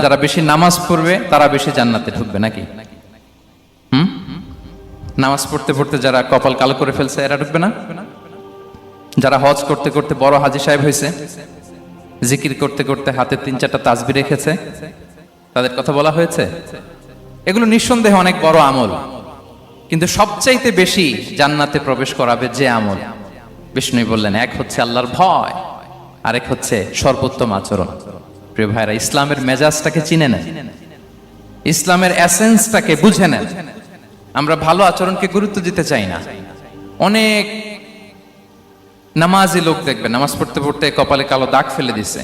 যারা বেশি নামাজ পড়বে তারা বেশি জান্নাতে ঢুকবে নাকি? নামাজ পড়তে পড়তে যারা কপাল কালো করে ফেলছে এরা ঢুকবে না? যারা হজ করতে করতে বড় হাজী সাহেব হয়েছে, জিকির করতে করতে হাতে 3-4টা তাসবিহ রেখেছে, তাদের কথা বলা হয়েছে? এগুলো নিঃসন্দেহে অনেক বড় আমল, কিন্তু সবচাইতে বেশি জান্নাতে প্রবেশ করাবে যে আমল, বিষ্ণু বললেন, এক হচ্ছে আল্লাহর ভয়, আরেক হচ্ছে সর্বোত্তম আচরণ। প্রিয় ভাইরা, ইসলামের মেজাজটাকে চিনে নেন, ইসলামের এসেন্সটাকে বুঝে নেন। আমরা ভালো আচরণকে গুরুত্ব দিতে চাই না। অনেক নামাজি লোক দেখবেন নামাজ পড়তে পড়তে কপালে কালো দাগ ফেলে দিছে,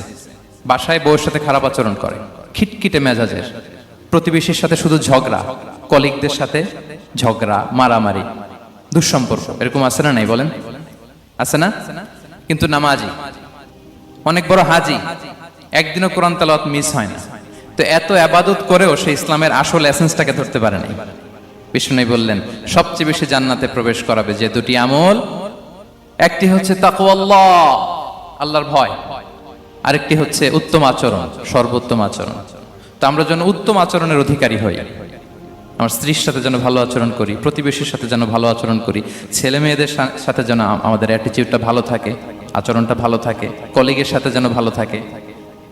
বাসায় বউয়ের সাথে খারাপ আচরণ করে, খিটখিটে মেজাজের, প্রতিবেশীর সাথে শুধু ঝগড়া, কলিগদের সাথে ঝগড়া, মারামারি, দুঃসম্পর্ক, এরকম আছে না নাই বলেন? আছে না? কিন্তু নামাজি, অনেক বড় হাজি, একদিনও কোরআন তেলাওয়াত মিস হয় না, তো এত ইবাদত করেও সে ইসলামের আসল এসেন্সটাকে ধরতে পারে নাই। বিষ্ণু বললেন, সবচেয়ে বেশি জান্নাতে প্রবেশ করাবে যে দুটি আমল, একটি হচ্ছে তাকওয়াল্লাহ, আল্লাহর ভয়, আরেকটি হচ্ছে উত্তম আচরণ, সর্বোত্তম আচরণ। তো আমরা যেন উত্তম আচরণের অধিকারী হই, আমার স্ত্রীর সাথে যেন ভালো আচরণ করি, প্রতিবেশীর সাথে যেন ভালো আচরণ করি, ছেলে মেয়েদের সাথে যেন আমাদের অ্যাটিটিউডটা ভালো থাকে, আচরণটা ভালো থাকে, কলিগের সাথে যেন ভালো থাকে।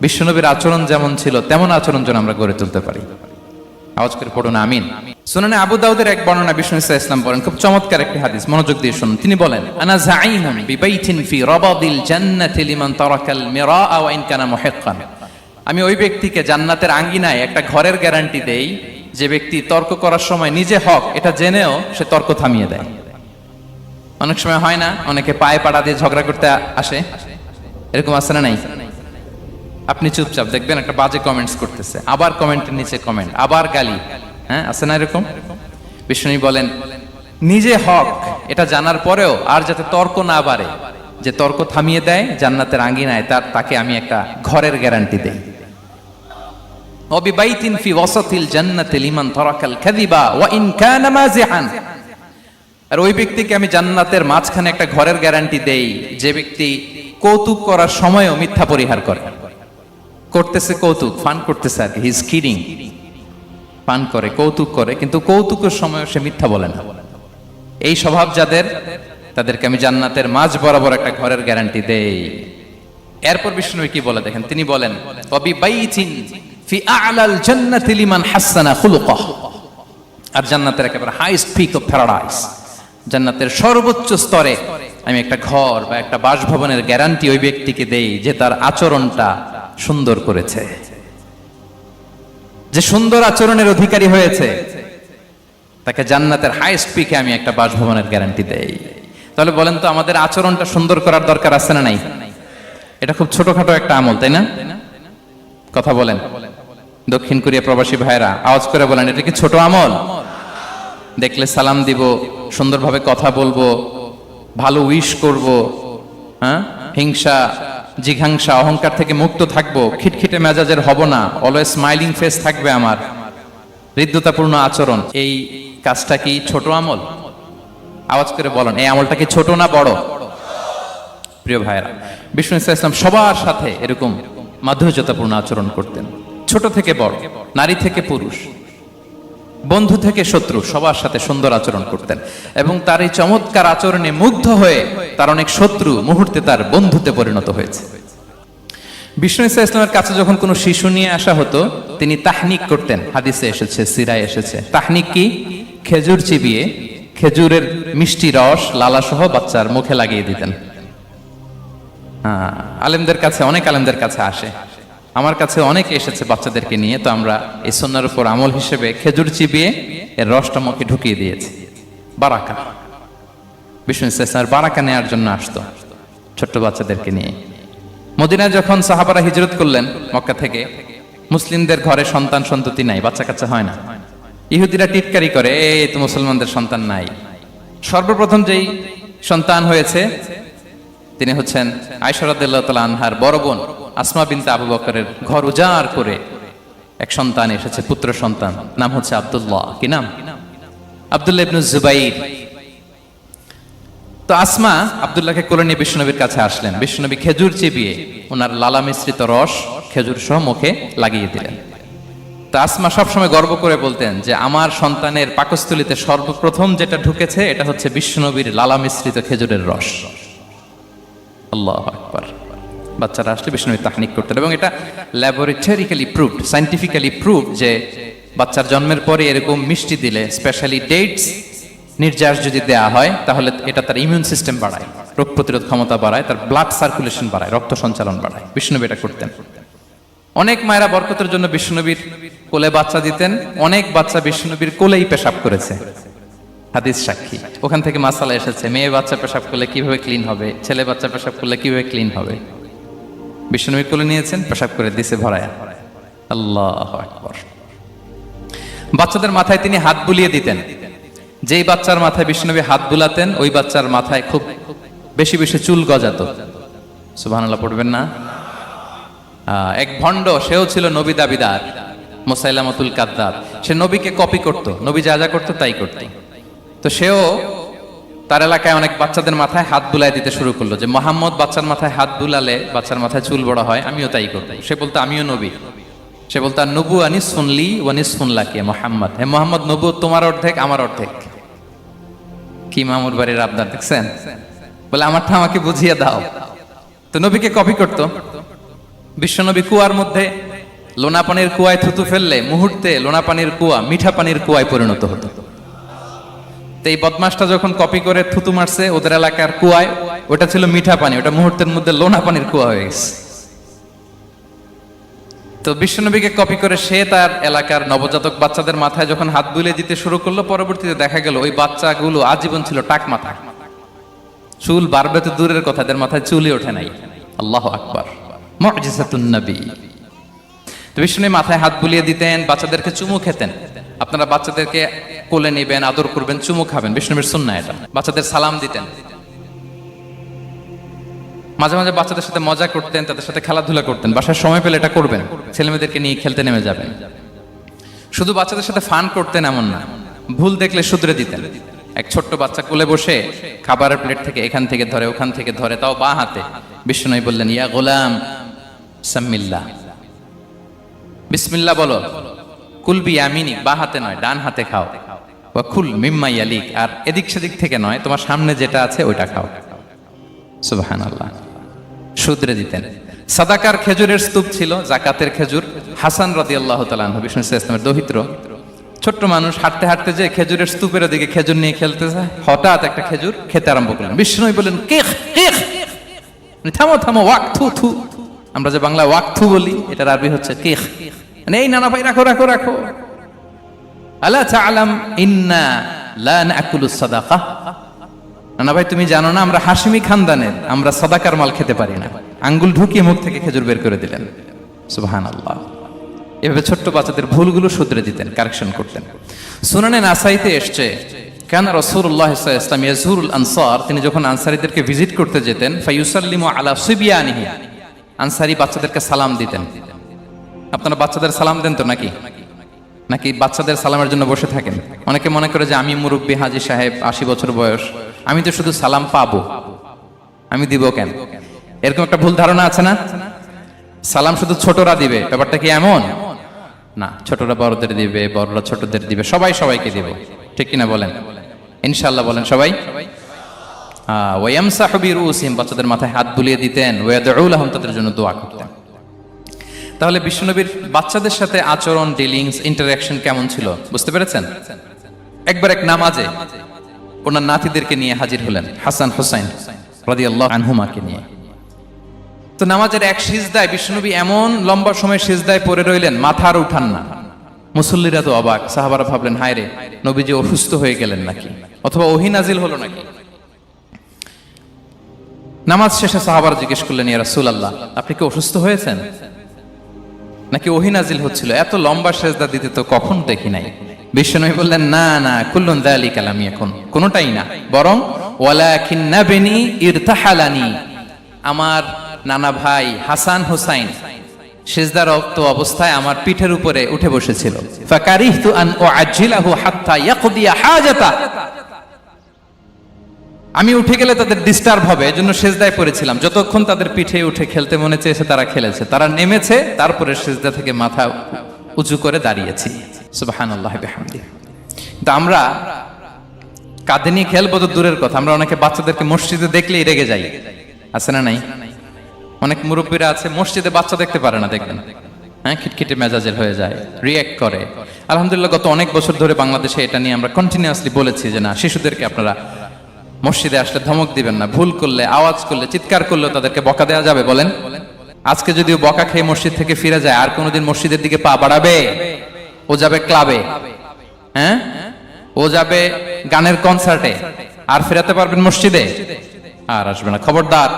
বিশ্বনবীর আচরণ যেমন ছিল তেমন আচরণ যেন আমরা গড়ে তুলতে পারি। আওয়াজ করে পড়ুন আমিন। সুনানে আবু দাউদের এক বর্ণনা বিষ্ণু ইসলাম বলেন, খুব চমৎকার একটি হাদিস, মনোযোগ দিয়ে শুনুন। তিনি বলেন, আনা যাঈনুন বিবাইতিন ফি রাবাদিল জান্নাতি লিমান তারাকাল মিরাআ ওয়া ইন কানা মুহিক্কান। আমি ওই ব্যক্তিকে জান্নাতের আঙ্গিনায় একটা ঘরের গ্যারান্টি দেই যে ব্যক্তি তর্ক করার সময় নিজে হক এটা জেনেও সে তর্ক থামিয়ে দেয়। অনেক সময় হয় না, অনেকে পায়ে পাড়া দিয়ে ঝগড়া করতে আসে, এরকম আছে না নাই? আপনি চুপচাপ দেখবেন একটা বাজে কমেন্টস করতেছে, আবার কমেন্টের নিচে কমেন্ট, আবার গালি, হ্যাঁ আছে না এরকম? বিষ্ণু বলেন, নিজে হক এটা জানার পরেও আর যাতে তর্ক না বাড়ে, যে তর্ক থামিয়ে দেয় জান্নাতের আঙ্গিনায়, তাকে আমি একটা ঘরের গ্যারান্টি দেই। ওয়াবিবাইতিন ফি ওয়াসাতিল জান্নাতি লিমান তারাকাল কাযিবা ওয়া ইন কানা মাযিহান। আর ওই ব্যক্তিকে আমি জান্নাতের মাঝখানে একটা ঘরের গ্যারান্টি দেই যে ব্যক্তি কৌতুক করার সময়ও মিথ্যা পরিহার করে। করতেছে কৌতুক, ফান করতেছে আর কি, হি ইজ কিডিং, ফান করে, কৌতুক করে, কিন্তু কৌতুকের সময় সে মিথ্যা বলে না। এই স্বভাব যাদের, তাদেরকে আমি জান্নাতের মাঝ বরাবর একটা ঘরের গ্যারান্টি দেই। এরপর বিষ্ণু কি বলে দেখেন, তিনি বলেন, ওয়াবিবাইতিন ফি আ'লাল জান্নাতি লিমান হাসানা খুলুকাহ। আর জান্নাতের একেবারে হাইস্ট পিক অফ প্যারাডাইস, জান্নাতের সর্বোচ্চ স্তরে আমি একটা ঘর বা একটা বাসভবনের গ্যারান্টি ওই ব্যক্তিকে দেই যে তার আচরণটা সুন্দর করেছে, যে সুন্দর আচরণের অধিকারী হয়েছে, তাকে জান্নাতের হাইস্ট পিকে আমি একটা বাসভবনের গ্যারান্টি দেই। তাহলে বলেন তো, আমাদের আচরণটা সুন্দর করার দরকার আছে না নাই? এটা খুব ছোটখাটো একটা আমল, তাই না? কথা বলেন, দক্ষিণ কোরিয়া প্রবাসী ভাইরা আওয়াজ করে বলেন, এটা কি ছোট আমল? দেখলে সালাম দিব, সুন্দরভাবে কথা বলবো, ভালো উইশ করব, হ্যাঁ, হিংসা জিঘাংসা অহংকার থেকে মুক্ত থাকবো, খিটখিটে মেজাজের হব না, অলওয়েজ স্মাইলিং ফেস থাকবে আমার, হৃদ্যতাপূর্ণ আচরণ। এই কাজটা কি ছোট আমল? আওয়াজ করে বলেন, এই আমলটা কি ছোট না বড়? প্রিয় ভাইরা, বিষ্ণু ইসলাম সবার সাথে এরকম মাধুর্যতাপূর্ণ আচরণ করতেন, ছোট থেকে বড়, নারী থেকে পুরুষ, বন্ধু থেকে শত্রু, সবার সাথে সুন্দর আচরণ করতেন। এবং তার এই চমৎকার আচরণে মুগ্ধ হয়ে তার অনেক শত্রু মুহূর্তে তার বন্ধুতে পরিণত হয়েছে। বিষ্ণু ইসলামের কাছে যখন কোনো শিশু নিয়ে আসা হতো, তিনি তাহনিক করতেন, হাদিসে এসেছে, সিরায় এসেছে। তাহনিক কি? খেজুর চিবিয়ে খেজুরের মিষ্টি রস লালা সহ বাচ্চার মুখে লাগিয়ে দিতেন। আলেমদের কাছে, অনেক আলেমদের কাছে আসে, আমার কাছে অনেকে এসেছে বাচ্চাদেরকে নিয়ে, তো আমরা এই সুন্নাহর উপর আমল হিসেবে খেজুর চিবিয়ে এর রসটা মুখে ঢুকিয়ে দিয়েছি। বারাকা, বিষ্ণু ইসলামের বারাকা নেওয়ার জন্য আসতো ছোট্ট বাচ্চাদেরকে নিয়ে। মদিনায় যখন সাহাবারা হিজরত করলেন মক্কা থেকে, মুসলিমদের ঘরে সন্তান সন্ততি নাই, বাচ্চা কাচ্চা হয় না। ইহুদিরা টিটকারি করে, এই তো মুসলমানদের সন্তান নাই। সর্বপ্রথম যেই সন্তান হয়েছে তিনি হচ্ছেন আয়েশা রাদিয়াল্লাহু তাআলা আনহার বড় বোন আসমা বিনতে আবু বকরের ঘর উজাড় করে এক সন্তান এসেছে, পুত্র সন্তান, নাম হচ্ছে আব্দুল্লাহ। কি নাম? আব্দুল্লাহ ইবনে জুবাইর। তো আসমা আব্দুল্লাহকে কোলে নিয়ে বিশ্বনবীর কাছে আসলেন। বিশ্বনবী খেজুর চিবিয়ে ওনার লালা মিশ্রিত রস খেজুর সহ মুখে লাগিয়ে দিলেন। তো আসমা সবসময় গর্ব করে বলতেন যে আমার সন্তানের পাকস্থলীতে সর্বপ্রথম যেটা ঢুকেছে এটা হচ্ছে বিশ্বনবীর লালা মিশ্রিত খেজুরের রস। আল্লাহু আকবার। বাচ্চারা আসলে বিষ্ণু তাহনিক করতেন এবং এটা ল্যাবরেটরিক্যালি প্রুভড, সায়েন্টিফিক্যালি প্রুভড যে বাচ্চার জন্মের পরে এরকম মিষ্টি দিলে, স্পেশালি ডেটস নির্যাস যদি দেয়া হয়, তাহলে এটা তার ইমিউন সিস্টেম বাড়ায়, রোগ প্রতিরোধ ক্ষমতা বাড়ায়, তার ব্লাড সার্কুলেশন বাড়ায়, রক্ত সঞ্চালন বাড়ায়। বিষ্ণুনবী এটা করতেন। অনেক মায়েরা বরকতের জন্য বিষ্ণুনবীর কোলে বাচ্চা দিতেন, অনেক বাচ্চা বিষ্ণুনবীর কোলেই পেশাব করেছে, হাদিস সাক্ষী। ওখান থেকে মাসালা এসেছে, মেয়ে বাচ্চা পেশাব করলে কিভাবে ক্লিন হবে, ছেলে বাচ্চা পেশাব করলে কিভাবে ক্লিন হবে। বিষ্ণুনবী কোলে নিয়েছেন, পেশাব করে দিছে ভরায়া। আল্লাহু আকবার। বাচ্চাদের মাথায় তিনি হাত বুলিয়ে দিতেন। যেই বাচ্চার মাথায় বিষ্ণুনবী হাত বুলাতেন, ওই বাচ্চার মাথায় খুব বেশি বেশি চুল গজাতো। সুবহানাল্লাহ পড়বেন না? এক ভণ্ড, সেও ছিল নবী দাবিদার, মুসাইলামাতুল কাদ্দাব। সে নবীকে কপি করত, নবী যা যা করতো তাই করত। তো সেও তার এলাকায় অনেক বাচ্চাদের মাথায় হাত বুলাই দিতে শুরু করলো, যে মোহাম্মদ বাচ্চার মাথায় হাত বুলালে বাচ্চার মাথায় চুল বড় হয়, আমিও তাই করবো। সে বলতো আমিও নবী। সে বলতো নবু আনিস শুনলি ওয়ানিস শুনলা কে মোহাম্মদ, হে মোহাম্মদ, নবু তোমার অর্ধেক আমার অর্ধেক। কি মামুর বাড়ির আবদার দেখছেন? বলে আমারটা আমাকে বুঝিয়ে দাও। তো নবীকে কপি করতো। বিশ্বনবী কুয়ার মধ্যে লোনা পানির কুয়ায় থুতু ফেললে মুহূর্তে লোনা পানির কুয়া মিঠা পানির কুয়ায় পরিণত হতো। তো এই বদমাসটা যখন কপি করে থুতু মারছে ওদের এলাকার কুয়ায়, ওটা ছিল মিঠা পানি, ওটা মুহূর্তের মধ্যে লোনা পানির কুয়া হয়ে গেছে। তো বিশ্বনবীকে কপি করে সে তার এলাকার নবজাতক বাচ্চাদের মাথায় যখন হাত বুলিয়ে দিতে শুরু করলো, পরবর্তীতে দেখা গেল ওই বাচ্চাগুলো আজীবন ছিল টাক মাথা। চুল বাড়বে তো দূরের কথা, এদের মাথায় চুলই ওঠে নাই। আল্লাহু আকবার। মুজিজাতুন নবী। তো বিষ্ণুনবী মাথায় হাত বুলিয়ে দিতেন, বাচ্চাদেরকে চুমু খেতেন। আপনারা বাচ্চাদেরকে কোলে নেবেন, আদর করবেন, চুমু খাবেন, বিষ্ণুনবীর সুন্নাহ এটা। বাচ্চাদের সালাম দিতেন। মাঝে মাঝে বাচ্চাদের সাথে মজা করতেন, তাদের সাথে খেলাধুলা করতেন। বাসায় সময় পেলে এটা করবেন, ছেলেমেয়েদেরকে নিয়ে খেলতে নেমে যাবেন। শুধু বাচ্চাদের সাথে ফান করতেন এমন না, ভুল দেখলে শুধরে দিতেন। এক ছোট্ট বাচ্চা কোলে বসে খাবারের প্লেট থেকে এখান থেকে ধরে ওখান থেকে ধরে, তাও বা হাতে। বিষ্ণুনবী বললেন, ইয়া গোলাম সাম্মিল্লাহ, বিসমিল্লাহ বলো। কুলবি ইয়ামিনিক, বা হাতে নয় ডান হাতে খাও। ওয়া কুল মিম্মা ইয়ালিক, আর এদিক সেদিক থেকে নয়, তোমার সামনে যেটা আছে ওইটা খাও। সুবহানাল্লাহ। শুধরে দিতেন। সাদাকার খেজুরের স্তূপ ছিল, জাকাতের খেজুর। হাসান রাদিয়াল্লাহু তাআলা আনহু, বিষ্ণু ইসলামের দৌহিত্র, ছোট্ট মানুষ, হাঁটতে হাঁটতে যে খেজুরের স্তূপের দিকে খেজুর নিয়ে খেলতেছে, হঠাৎ একটা খেজুর খেতে আরম্ভ করলেন। বিষ্ণুই বললেন, কেখ কেখ, থামো থামো, ওয়াক থু থু। আমরা যে বাংলা ওয়াক থু বলি, এটার আরবি হচ্ছে কেখ। মানে এই নানা ভাই, রাখো রাখো রাখো। আলা তাআলাম ইন্না লা নাকুলুস সাদাকা, নানা ভাই তুমি জানো না আমরা হাশিমি খানদানের, আমরা সাদাকার মাল খেতে পারি না। আঙ্গুল ঢুকিয়ে মুখ থেকে খেজুর বের করে দিলেন। সুবহানাল্লাহ। এভাবে ছোট্ট বাচ্চাদের ভুলগুলো শুধরে দিতেন, কারেকশন করতেন। সুনানে নাসাইতে এসছে, কেন রাসূলুল্লাহ সাল্লাল্লাহু আলাইহি ওয়াসাল্লাম ইয়াজুরুল আনসার, তিনি যখন আনসারীদেরকে ভিজিট করতে যেতেন, ফায়ুসাল্লিমু আলা সিবিয়ানিহি, আনসারী বাচ্চাদেরকে সালাম দিতেন। আপনারা বাচ্চাদের সালাম দেন তো নাকি? নাকি বাচ্চাদের সালামের জন্য বসে থাকেন? অনেকে মনে করে যে আমি মুরব্বী হাজী সাহেব, 80 বছর বয়স, আমি তো শুধু সালাম পাবো, আমি দিব কেন? এরকম একটা ভুল ধারণা আছে না? সালাম শুধু ছোটরা দিবে, ব্যাপারটা কি এমন না? ছোটরা বড়দের দিবে, বড়রা ছোটদের দিবে, সবাই সবাইকে দিবে, ঠিক কিনা বলেন? ইনশাআল্লাহ বলেন সবাই। ওয়ায়ামসাহু বিরুসিহিম, বাচ্চাদের মাথায় হাত বুলিয়ে দিতেন। ওয়ায়াদউ লাহুম, তাদের জন্য দোয়া করতেন। তাহলে বিশ্বনবীর বাচ্চাদের সাথে আচরণ, ডিলিংস, ইন্টারঅ্যাকশন কেমন ছিল বুঝতে পেরেছেন? একবার এক নামাজে ওনার নাতিদেরকে নিয়ে হাজির হলেন, হাসান হুসাইন রাদিয়াল্লাহু আনহুমাকে নিয়ে। তো নামাজের এক সিজদায় বিশ্বনবী এমন লম্বা সময় সিজদায় পড়ে রইলেন, মাথা আর উঠান না। মুসল্লিরা তো অবাক, সাহাবারা ভাবলেন হায় রে, নবীজি অসুস্থ হয়ে গেলেন নাকি, অথবা ওহী নাজিল হলো নাকি। নামাজ শেষে সাহাবারা জিজ্ঞেস করলেন, ইয়া রাসূলুল্লাহ, আপনি কি অসুস্থ হয়েছেন নাকি ওহী নাজিল হচ্ছিল? এত লম্বা সিজদা দিতে তো কখন দেখি নাই। বিশ্বনবী বললেন, না না, কুল্লুন যালিকা লাম ইয়াকুন, কোনটাই না, বরং ওয়ালাকিন্নাবনি ইরতাহালানি, আমার নানা ভাই হাসান হুসাইন সিজদারত অবস্থায় আমার পিঠের উপরে উঠে বসেছিল। ফাকারিহতু আন উআজ্জিলাহু হাত্তা ইয়াকদিয়া হাজাতা, আমি উঠে গেলে তাদের ডিস্টার্ব হবে, এজন্য সিজদায় পড়েছিলাম। যতক্ষণ তাদের পিঠে উঠে খেলতে মনে চেয়েছে তারা খেলেছে, তারা নেমেছে, তারপরে সিজদা থেকে মাথা উঁচু করে দাঁড়িয়েছি। সুবহানাল্লাহি বিহামদিহি। তো আমরা কাঁধে নিয়ে খেলবো তো দূরের কথা, আমরা অনেকে বাচ্চাদেরকে মসজিদে দেখলেই রেগে যাই, আছে না নাই? অনেক মুরব্বীরা আছে মসজিদে বাচ্চা দেখতে পারে না, দেখবেন হ্যাঁ, খিটখিটে মেজাজের হয়ে যায়, রিঅ্যাক্ট করে। আলহামদুলিল্লাহ গত অনেক বছর ধরে বাংলাদেশে এটা নিয়ে আমরা কন্টিনিউয়াসলি বলেছি যে না, শিশুদেরকে আপনারা মসজিদে আসলে ধমক দিবেন না, ভুল করলে, আওয়াজ করলে, চিৎকার করলেও তাদেরকে বকা দেওয়া যাবে? বলেন। আজকে যদিও বকা খেয়ে মসজিদ থেকে ফিরে যায়, আর কোনোদিন মসজিদের দিকে পা বাড়াবে? ও যাবে ক্লাবে, হ্যাঁ, ও যাবে গানের কনসার্টে, আর ফেরাতে পারবেন মসজিদে? আর আসবে না। খবরদার,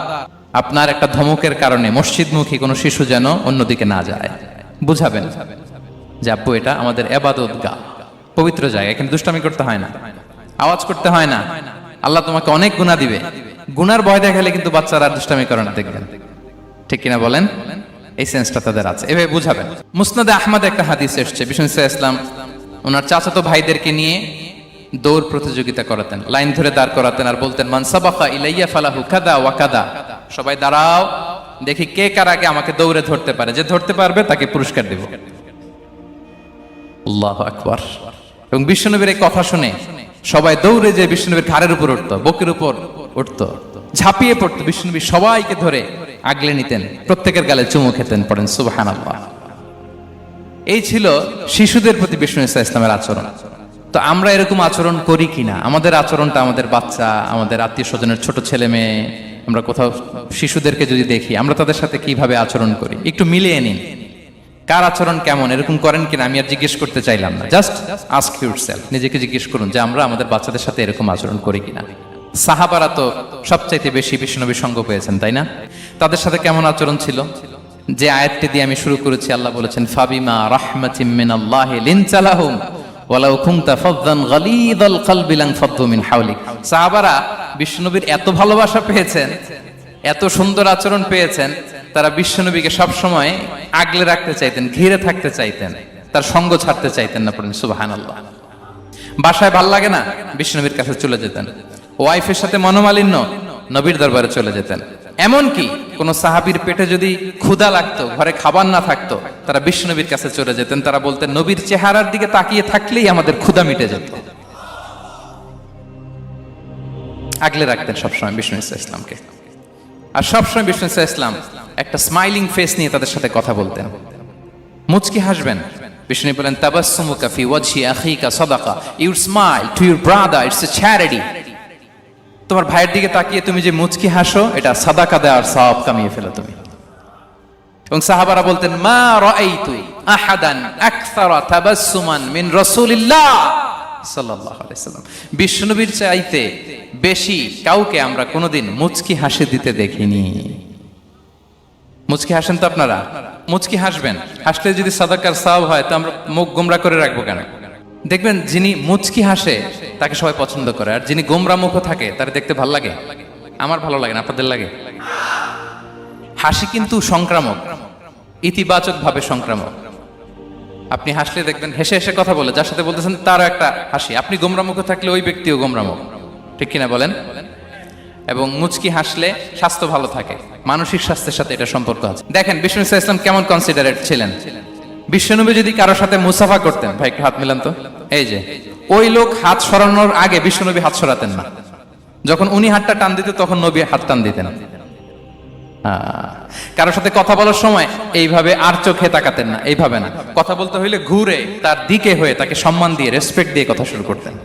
আপনার একটা ধমকের কারণে মসজিদমুখী কোনো শিশু যেন অন্যদিকে না যায়। বুঝাবেন যে আব্বু এটা আমাদের ইবাদতগাহ, পবিত্র জায়গা, এখানে দুষ্টামি করতে হয় না, আওয়াজ করতে হয় না, আল্লাহ তোমাকে অনেক গুনাহ দিবে। গুনার ভয় দেখালে কিন্তু বাচ্চারা দুষ্টামি করে না, দেখবেন, ঠিক কিনা বলেন? এই সেন্সটা তাদের আছে, এভাবে বুঝাবেন। মুসনাদে আহমদ একটা হাদিস এসেছে, বিষ্ণু ইসলাম ওনার চাচাতো ভাইদেরকে নিয়ে দৌড় প্রতিযোগিতা করাতেন, লাইন ধরে দাঁড় করাতেন আর বলতেন মান সাবাকা ইলাইয়া ফালাহু কাদা ওয়া কাদা, সবাই দাঁড়াও, দেখি কে কার আগে আমাকে দৌড়ে ধরতে পারে, যে ধরতে পারবে তাকে পুরস্কার দেব। আল্লাহু আকবার। এবং বিশ্বনবীর এই কথা শুনে সবাই দৌড়ে যে বিশ্বনবীর ঘাড়ের উপর উঠতো, বুকের উপর উঠতো, ঝাঁপিয়ে পড়তো, বিশ্বনবী সবাইকে ধরে আগলে নিতেন, প্রত্যেকের গালে চুমু খেতেন। পড়েন সুবহানাল্লাহ। এই ছিল শিশুদের প্রতি বিষ্ণু ইসলামের আচরণ। তো আমরা এরকম আচরণ করি কিনা? আমাদের আচরণটা আমাদের বাচ্চা, আমাদের আত্মীয় স্বজনের ছোট ছেলে মেয়ে, আমরা কোথাও শিশুদেরকে যদি দেখি, আমরা তাদের সাথে কিভাবে আচরণ করি একটু মিলিয়ে নিন। কার আচরণ কেমন, এরকম করেন কিনা আমি আর জিজ্ঞেস করতে চাইলাম না, জাস্ট আস্ক ইউরসেলফ, নিজেকে জিজ্ঞেস করুন যে আমরা আমাদের বাচ্চাদের সাথে এরকম আচরণ করি কিনা। সাহাবারা তো সবচাইতে বেশি বিশ্বনবীর সঙ্গ পেয়েছেন, তাই না? তাদের সাথে কেমন আচরণ ছিল? যে আয়াতটি দিয়ে আমি শুরু করেছি, আল্লাহ বলেছেন ফাবিমা রাহমাতিম মিনাল্লাহি লিনতা লাহুম ওয়ালাউ কুনতা ফাযযান গালিযাল কলবি লানফাদ্দু মিন হাওলিক। সাহাবারা বিশ্বনবীর এত ভালোবাসা পেয়েছেন, এত সুন্দর আচরণ পেয়েছেন, তারা বিশ্বনবীকে সব সময় আগলে রাখতে চাইতেন, ঘিরে থাকতে চাইতেন, তার সঙ্গ ছাড়তে চাইতেন না। পড়েন সুবহানাল্লাহ। বাসায় ভাল লাগে না, বিশ্বনবীর কাছে চলে যেতেন। ওয়াইফের সাথে মনোমালিন্য, নবীর দরবারে চলে যেতেন। এমনকি কোন সাহাবীর পেটে যদি ক্ষুধা লাগতো, ঘরে খাবার না থাকতো, তারা বিশ্বনবীর কাছে চলে যেতেন। তারা বলতেন নবীর চেহারার দিকে তাকিয়ে থাকলেই আমাদের ক্ষুধা মিটে যেত। আগলে রাখতেন সবসময় বিষ্ণু ইসলামকে। আর সবসময় বিষ্ণু ইসলাম একটা স্মাইলিং ফেস নিয়ে তাদের সাথে কথা বলতেন, মুচকি হাসবেন। বিষ্ণু বলেন তাবাসসুমুকা ফি ওয়াজহি আখিকা সাদাকা, your smile to your brother it's a charity. তোমার ভাইয়ের দিকে তাকিয়ে তুমি যে মুচকি হাসো, এটা সাদাকা দেওয়ার সওয়াব কামিয়ে ফেলো তুমি। এবং সাহাবারা বলতেন মা রাআইতু আহাদান আকসারা তাবাসসুমান মিন রাসূলিল্লাহ সাল্লাল্লাহু আলাইহি ওয়াসাল্লাম। বিশ্বনবীর চাইতে বেশি কাউকে আমরা কোনোদিন মুচকি হাসি দিতে দেখিনি। মুচকি হাসেন তো আপনারা? মুচকি হাসবেন, হাসলে যদি সাদাকার সওয়াব হয়, তো আমরা মুখ গোমরা করে রাখবো কেন? দেখবেন যিনি মুচকি হাসে তাকে সবাই পছন্দ করে, আর যিনি গোমরা মুখ থাকে তার দেখতে ভালো লাগে। আমার ভালো লাগে না, আপনাদের লাগে? হাসি কিন্তু সংক্রামক, ইতিবাচক ভাবে সংক্রামক। আপনি হাসলে দেখবেন হেসে হেসে কথা বলে, যার সাথে বলতেছেন তারও একটা হাসি। আপনি গোমরা মুখ থাকলে ওই ব্যক্তিও গোমরা মুখ, ঠিক কিনা বলেন? এবং মুচকি হাসলে স্বাস্থ্য ভালো থাকে, মানসিক স্বাস্থ্যের সাথে এটা সম্পর্ক আছে। দেখেন বিষ্ণু ইসলাম কেমন কনসিডারেট ছিলেন। বিশ্বনবী যদি কারোর সাথে মুসাফা করতেন, ভাই একটু হাত মিলান তো, এই যে ওই লোক হাত সরানোর আগে বিশ্বনবী হাত সরাতেন না। যখন উনি হাতটা টান দিতেন তখন নবী হাত টান দিতেন। কারোর সাথে কথা বলার সময় এইভাবে আর চোখে তাকাতেন না, এইভাবে না। কথা বলতে হইলে ঘুরে তার দিকে হয়ে তাকে সম্মান দিয়ে, রেসপেক্ট দিয়ে কথা শুরু করতেন।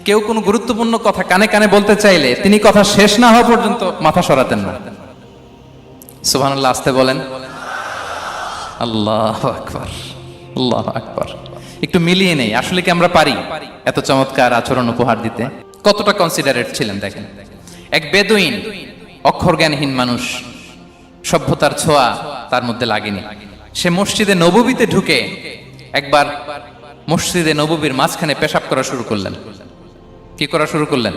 কেউ কোনো গুরুত্বপূর্ণ কথা কানে কানে বলতে চাইলে তিনি কথা শেষ না হওয়া পর্যন্ত মাথা সরাতেন না। সুবহানাল্লাহ, আসতে বলেন। আল্লাহু আকবার, আল্লাহু আকবার। একটু মিলিয়ে নেই, আসলে কি আমরা পারি এত চমৎকার আচরণ উপহার দিতে? কতটা কনসিডারেট ছিলেন দেখেন। এক বেদুইন, অক্ষর জ্ঞানহীন মানুষ, সভ্যতার ছোঁয়া তার মধ্যে লাগেনি। সে মসজিদে নববীতে ঢুকে একবার মসজিদে নববীর মাঝখানে পেশাব করা শুরু করলেন। কি করা শুরু করলেন?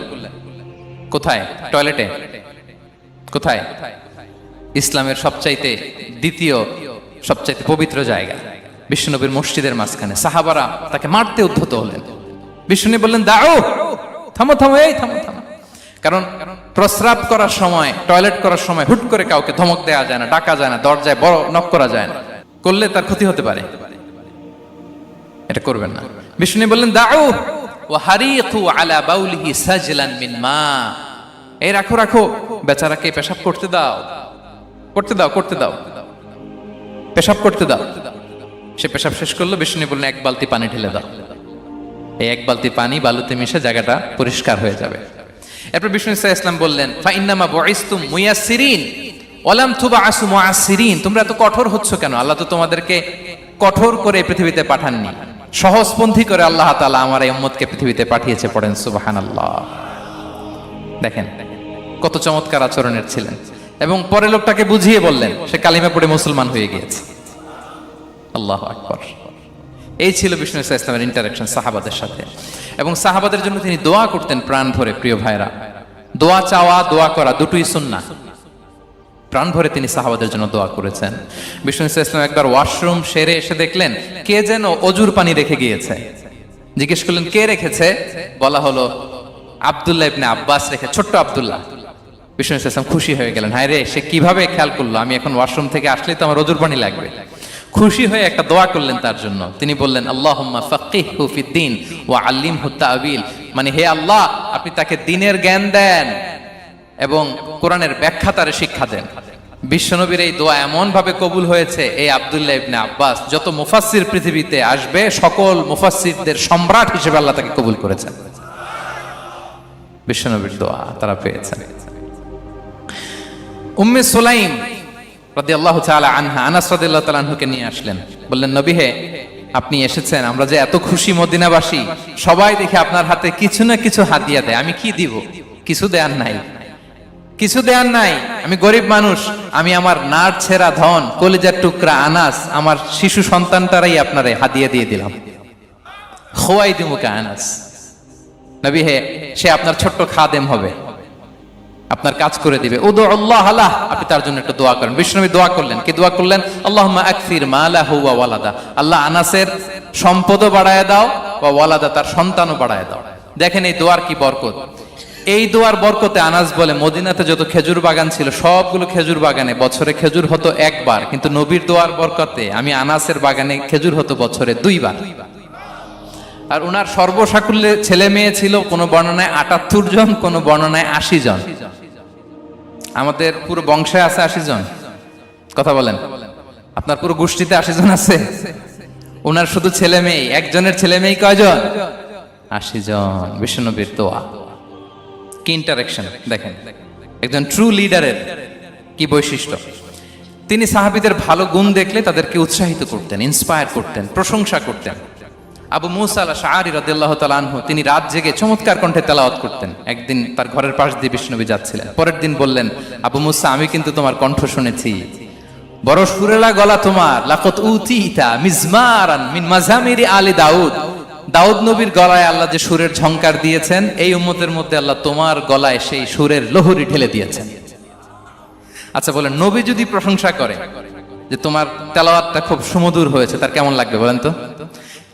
কোথায়? টয়লেটে? কোথায়? ইসলামের সবচাইতে দ্বিতীয় সবচাইতে পবিত্র জায়গা বিশ্বনবীর মসজিদের মাঝখানে। সাহাবারা তাকে মারতে উদ্ধত হলেন। বিশ্বনবী বললেন দাও, থামো থামো, এই থামো থামো। কারণ প্রস্রাব করার সময়, টয়লেট করার সময় হুট করে কাউকে ধমক দেওয়া যায় না, ডাকা যায় না, দরজায় বড় নক করা যায় না। করলে তার ক্ষতি হতে পারে, এটা করবেন না। বিষ্ণু বললেন দাউ ওয়া হারিকু আলা বাউলিহি সাজলান মিন মা, এই রাখো রাখো, বেচারাকে পেশাব করতে দাও, করতে দাও, করতে দাও, পেশাব করতে দাও। সে পেশাব শেষ করলো, বিষ্ণু বললেন এক বালতি পানি ঢেলে দাও। এই এক বালতি পানি বালুতে মিশে জায়গাটা পরিষ্কার হয়ে যাবে। এরপর বিষ্ণু ইসলাম বললেন ফা ইন্নামা বুইসতুম মুয়াসসিরিন ওয়ালাম তুবআসু মুআসসিরিন, তোমরা এত কঠোর হচ্ছ কেন? আল্লাহ তো তোমাদেরকে কঠোর করে পৃথিবীতে পাঠাননি, সহজপন্থী করে আল্লাহ তাআলা আমার এই উম্মতকে পৃথিবীতে পাঠিয়েছে। পড়েন সুবহানাল্লাহ। দেখেন কত চমৎকার আচরণের ছিলেন। এবং পরে লোকটাকে বুঝিয়ে বললেন, সে কালিমা পড়ে মুসলমান হয়ে গিয়েছে। আল্লাহু আকবার। এই ছিল বিষ্ণু ইসলামের ইন্টারাকশন সাহাবাদের সাথে। এবং সাহাবাদের জন্য তিনি দোয়া করতেন প্রাণ ভরে। প্রিয় ভাইরা, দোয়া চাওয়া, দোয়া করা দুটোই সুন্নাহ। প্রাণ ভরে তিনি সাহাবাদের জন্য দোয়া করেছেন। বিষ্ণু ইসলাম একবার ওয়াশরুম সেরে এসে দেখলেন কে যেন অজুর পানি রেখে গিয়েছে। জিজ্ঞেস করলেন কে রেখেছে? বলা হলো আব্দুল্লাহ ইবনে আব্বাস রেখে, ছোট্ট আব্দুল্লাহ। বিষ্ণু ইসলাম খুশি হয়ে গেলেন, হায় রে, সে কিভাবে খেয়াল করলো, আমি এখন ওয়াশরুম থেকে আসলে তো আমার অজুর পানি লাগবে। খুশি হয়ে একটা দোয়া করলেন তার জন্য। তিনি বললেন আল্লাহুম্মা ফাক্কিহহু ফিদ্দীন ওয়া আল্লিমহু তা'ওয়িল, মানে হে আল্লাহ, আপনি তাকে দ্বীনের জ্ঞান দেন এবং কোরআনের ব্যাখ্যা তারে শিক্ষা দেন। বিশ্বনবীর এই দোয়া এমন ভাবে কবুল হয়েছে, এই আব্দুল্লাহ ইবনে আব্বাস যত মুফাসসির পৃথিবীতে আসবে সকল মুফাসসিরদের সম্রাট হিসেবে আল্লাহ তাকে কবুল করেছেন। বিশ্বনবীর দোয়া তারা পেয়েছেন। উম্মে সুলাইম রাদিয়াল্লাহু তাআলা আনহা আনাস রাদিয়াল্লাহু তাআলা আনহুকে নিয়ে আসলেন, বললেন নবী হে, আপনি এসেছেন, আমরা যে এত খুশি মদিনাবাসী, সবাই দেখে আপনার হাতে কিছু না কিছু হাদিয়া দেয়, আমি কি দিব? কিছু দেয়ার নাই, কিছু দেয়ার নাই, আমি গরিব মানুষ, আমি আমার নার ছেঁড়া ধন, কলিজার টুকরা আনাস, আমার শিশু সন্তানটারাই আপনারে হাদিয়া দিয়ে দিলাম। খোয়াই দিমুকা আনাস, নবী হে, সে আপনার ছোট্ট খাদেম হবে, আপনার কাজ করে দিবে। উদু আল্লাহ আলাহ, আপনি তার জন্য একটু দোয়া করেন। বিষ্ণুনবী দোয়া করলেন, কি দোয়া করলেন? আল্লাহুম্মা আকসির মালাহু ওয়া ওয়ালাদা, আল্লাহ আনাসের সম্পদও বাড়ায় দাও, ওয়া ওয়ালাদা, তার সন্তানও বাড়ায় দাও। দেখেন এই দোয়ার কি বরকত। এই দোয়ার বরকতে আনাস বলে মদিনাতে যত খেজুর বাগান ছিল সবগুলো খেজুর বাগানে বছরে খেজুর হতো একবার, কিন্তু নবীর দোয়ার বরকতে আমি আনাসের বাগানে খেজুর হতো বছরে 2 বার। আর উনার সর্বসাকুল্যে ছেলে মেয়ে ছিল, কোন বর্ণনায় 78 জন, কোন বর্ণনায় 80 জন। আমাদের পুরো বংশে আছে 80 জন, কথা বলেন। আপনার পুরো গোষ্ঠীতে 80 জন আছে? উনার শুধু ছেলে মেয়ে, একজনের ছেলে মেয়ে কয়জন? 80 জন। বিশ্বনবীর দোয়া কি ইন্টারেকশন দেখেন, একজন ট্রু লিডারের কি বৈশিষ্ট্য। তিনি সাহাবীদের ভালো গুণ দেখলে তাদেরকে উৎসাহিত করতেন, ইন্সপায়ার করতেন, প্রশংসা করতেন। আবু মুসা আল-আশআরী রাদিয়াল্লাহু তাআলা আনহু, তিনি রাত জেগে চমৎকার কণ্ঠে তেলাওয়াত করতেন। একদিন তার ঘরের পাশ দিয়ে বিষ্ণুনবী যাচ্ছিলেন, পরের দিন বললেন, আবু মুসা, আমি কিন্তু তোমার কণ্ঠ শুনেছি, বড় সুরেলা গলা তোমার। লাকাত উতিতা মিজমারান মিন মাজামিরি আলি দাউদ, দাউদ নবীর গলায় আল্লাহ যে সুরের ঝংকার দিয়েছেন, এই উম্মতের মধ্যে আল্লাহ তোমার গলায় সেই সুরের লহরী ঢেলে দিয়েছেন। আচ্ছা বলেন, নবী যদি প্রশংসা করে যে তোমার তেলাওয়াতটা খুব সুমধুর হয়েছে, তার কেমন লাগবে বলেন তো?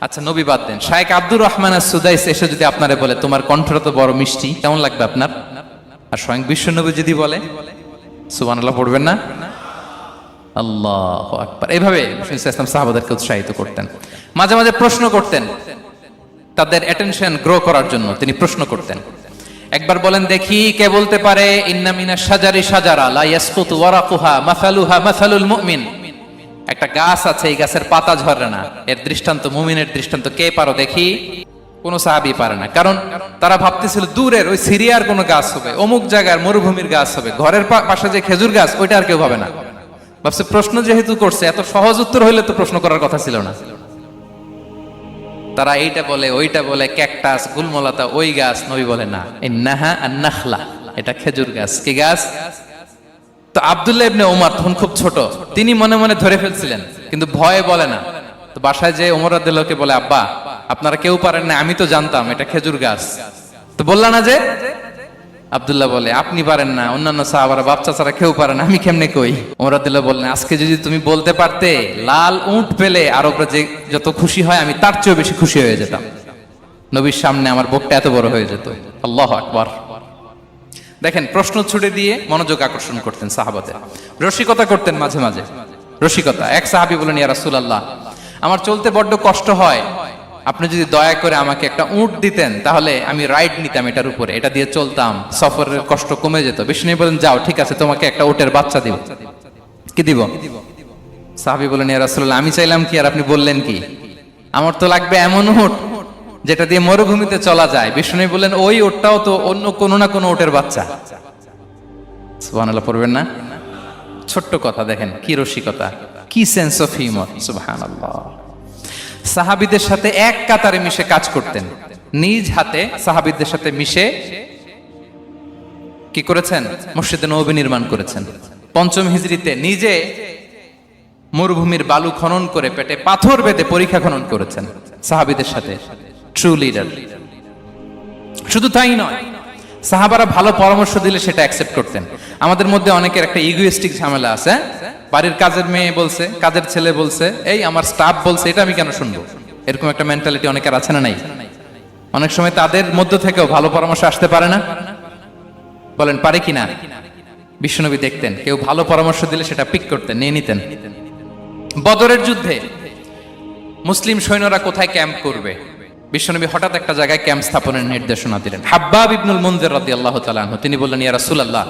আচ্ছা নবী বাদ দেন, শায়েখ আব্দুর রহমান আস-সুদাইস এসে যদি আপনারে বলে তোমার কণ্ঠটা তো বড় মিষ্টি, কেমন লাগবে আপনার? আর স্বয়ং বিশ্বনবী যদি বলে, সুবহানাল্লাহ পড়বেন না? আল্লাহু আকবার। এইভাবে ইসলাম সাহাবাদেরকে উৎসাহিত করতেন। মাঝে মাঝে প্রশ্ন করতেন, তাদের অ্যাটেনশন গ্রো করার জন্য তিনি প্রশ্ন করতেন। একবার বলেন দেখি, কে বলতে পারে ইন্না মিনাশ শাজারি শাজারা লা ইয়াসকুতু ওয়ারাকুহা মাসালুহা মাসালুল মুমিন, একটা গাছ আছে, এই গাছের পাতা ঝরে না, এর দৃষ্টান্ত মুমিনের দৃষ্টান্ত। কে পারো দেখি? কোন সাহাবী পারে না, কারণ তারা ভাবতেছিল দূরের ওই সিরিয়ার কোন গাছ হবে, অমুক জায়গার মরুভূমির গাছ হবে, ঘরের পাশে যে খেজুর গাছ ওইটা আর কেউ ভাবে না। ভাবছে প্রশ্ন যেহেতু করছে, এত সহজ উত্তর হইলে তো প্রশ্ন করার কথা ছিল না। তারা এইটা বলে, ওইটা বলে, ক্যাকটাস, গুলমলতা, ওই গাছ। নবী বলে না, ইন্নাহা আন-নাখলা, এটা খেজুর গাছ। কি গাছ? তো আব্দুল্লাহ ইবনে ওমর তখন খুব ছোট, তিনি মনে মনে ধরে ফেলছিলেন, কিন্তু ভয়ে বলে না। তো বাসায় যে ওমর রাদিয়াল্লাহু বলে, আব্বা আপনারা কেউ পারেন না, আমি তো জানতাম এটা খেজুর গাছ, তো বললা না যে? আব্দুল্লাহ বলে, আপনি পারেন না, অন্যান্য সাহাবারা বাচ্চা ছাড়া কেউ পারে না, আমি কেমনে কই? ওমর রাদিয়াল্লাহু বললেন, আজকে যদি তুমি বলতে পারতে, লাল উট পেলে আরবরা যে যত খুশি হয় আমি তার চেয়েও বেশি খুশি হয়ে যেতাম। নবীর সামনে আমার বুকটা এত বড় হয়ে যেত। আল্লাহু আকবার। দেখেন প্রশ্ন ছুড়ে দিয়ে মনোযোগ আকর্ষণ করতেন সাহাবাদের, রসিকতা করতেন মাঝে মাঝে। রসিকতা। এক সাহাবী বলেন, ইয়া রাসূলুল্লাহ, আমার চলতে বড্ড কষ্ট হয়, আপনি যদি দয়া করে আমাকে একটা উট দিতেন তাহলে আমি রাইড নিতাম এটার উপরে, এটা দিয়ে চলতাম, সফরের কষ্ট কমে যেত। বিষ্ণু বলেন, যাও, ঠিক আছে, তোমাকে একটা উটের বাচ্চা দিব। কি দিব? সাহাবী বলেন, ইয়া রাসূলুল্লাহ, আমি চাইলাম কি আর আপনি বললেন কি? আমার তো লাগবে এমন উট যেটা দিয়ে মরুভূমিতে চলা যায়। বিষ্ণু বললেন, ওই উটটাও তো অন্য কোনো না কোনো উটের বাচ্চা। সুবহানাল্লাহ পড়বেন না? ছোট্ট কথা, দেখেন কি রসিকতা, কি সেন্স অফ হিউমার। সুবহানাল্লাহ। সাহাবীদের সাথে এক কাতারে মিশে কাজ করতেন, নিজ হাতে সাহাবীদের সাথে মিশে কি করেছেন? মসজিদে নববী নির্মাণ করেছেন। পঞ্চম হিজরিতে নিজে মরুভূমির বালু খনন করে পেটে পাথর বেঁধে পরীক্ষা খনন করেছেন সাহাবীদের সাথে। True leader. শুধু তাই নয়, সাহাবারা ভালো পরামর্শ দিলে সেটা অ্যাকসেপ্ট করতেন। আমাদের মধ্যে অনেকের একটা ইগোইস্টিক ঝামেলা আছে, বাড়ির কাজের মেয়ে বলছে, কাজের ছেলে বলছে, এই আমার স্টাফ বলছে, এটা আমি কেন শুনবো? এরকম একটা মেন্টালিটি অনেকের আছে না নাই? অনেক সময় তাদের মধ্য থেকেও ভালো পরামর্শ আসতে পারে না? বলেন পারে কিনা? বিশ্বনবী দেখতেন কেউ ভালো পরামর্শ দিলে সেটা পিক করতেন, নিয়ে নিতেন। বদরের যুদ্ধে মুসলিম সৈন্যরা কোথায় ক্যাম্প করবে, বিশ্বনবী হঠাৎ একটা জায়গায় ক্যাম্প স্থাপনের নির্দেশনা দিলেন। হাব্বাব ইবনুল মুনজির রাদিয়াল্লাহু তাআলা আনহু তিনি বললেন, ইয়া রাসূলুল্লাহ,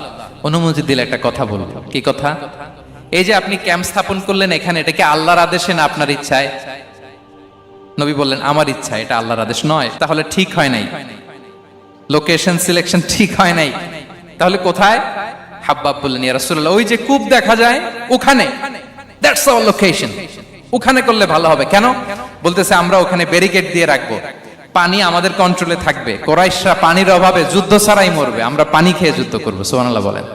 অনুমতি দিলে একটা কথা বলবো। কি কথা? এই যে আপনি ক্যাম্প স্থাপন করলেন এখানে, এটা কি আল্লাহর আদেশে না আপনার ইচ্ছায়? নবী বললেন, আমার ইচ্ছা, এটা আল্লাহর আদেশ নয়। তাহলে ঠিক হয় নাই, লোকেশন সিলেকশন ঠিক হয় নাই। তাহলে কোথায়? হাব্বাব বললেন, ইয়া রাসূলুল্লাহ, ওই যে কূপ দেখা যায় ওখানে, দ্যাটস আওয়ার লোকেশন, ওখানে করলে ভালো হবে। কেন? বলতেছে, আমরা ওখানে ব্যারিকেড দিয়ে রাখবো, পানি আমাদের কন্ট্রোলে থাকবে, কুরাইশরা পানির অভাবে যুদ্ধ ছাড়াই মরবে, আমরা পানি খেয়ে যুদ্ধ করবো। সুবহানাল্লাহ বলেন।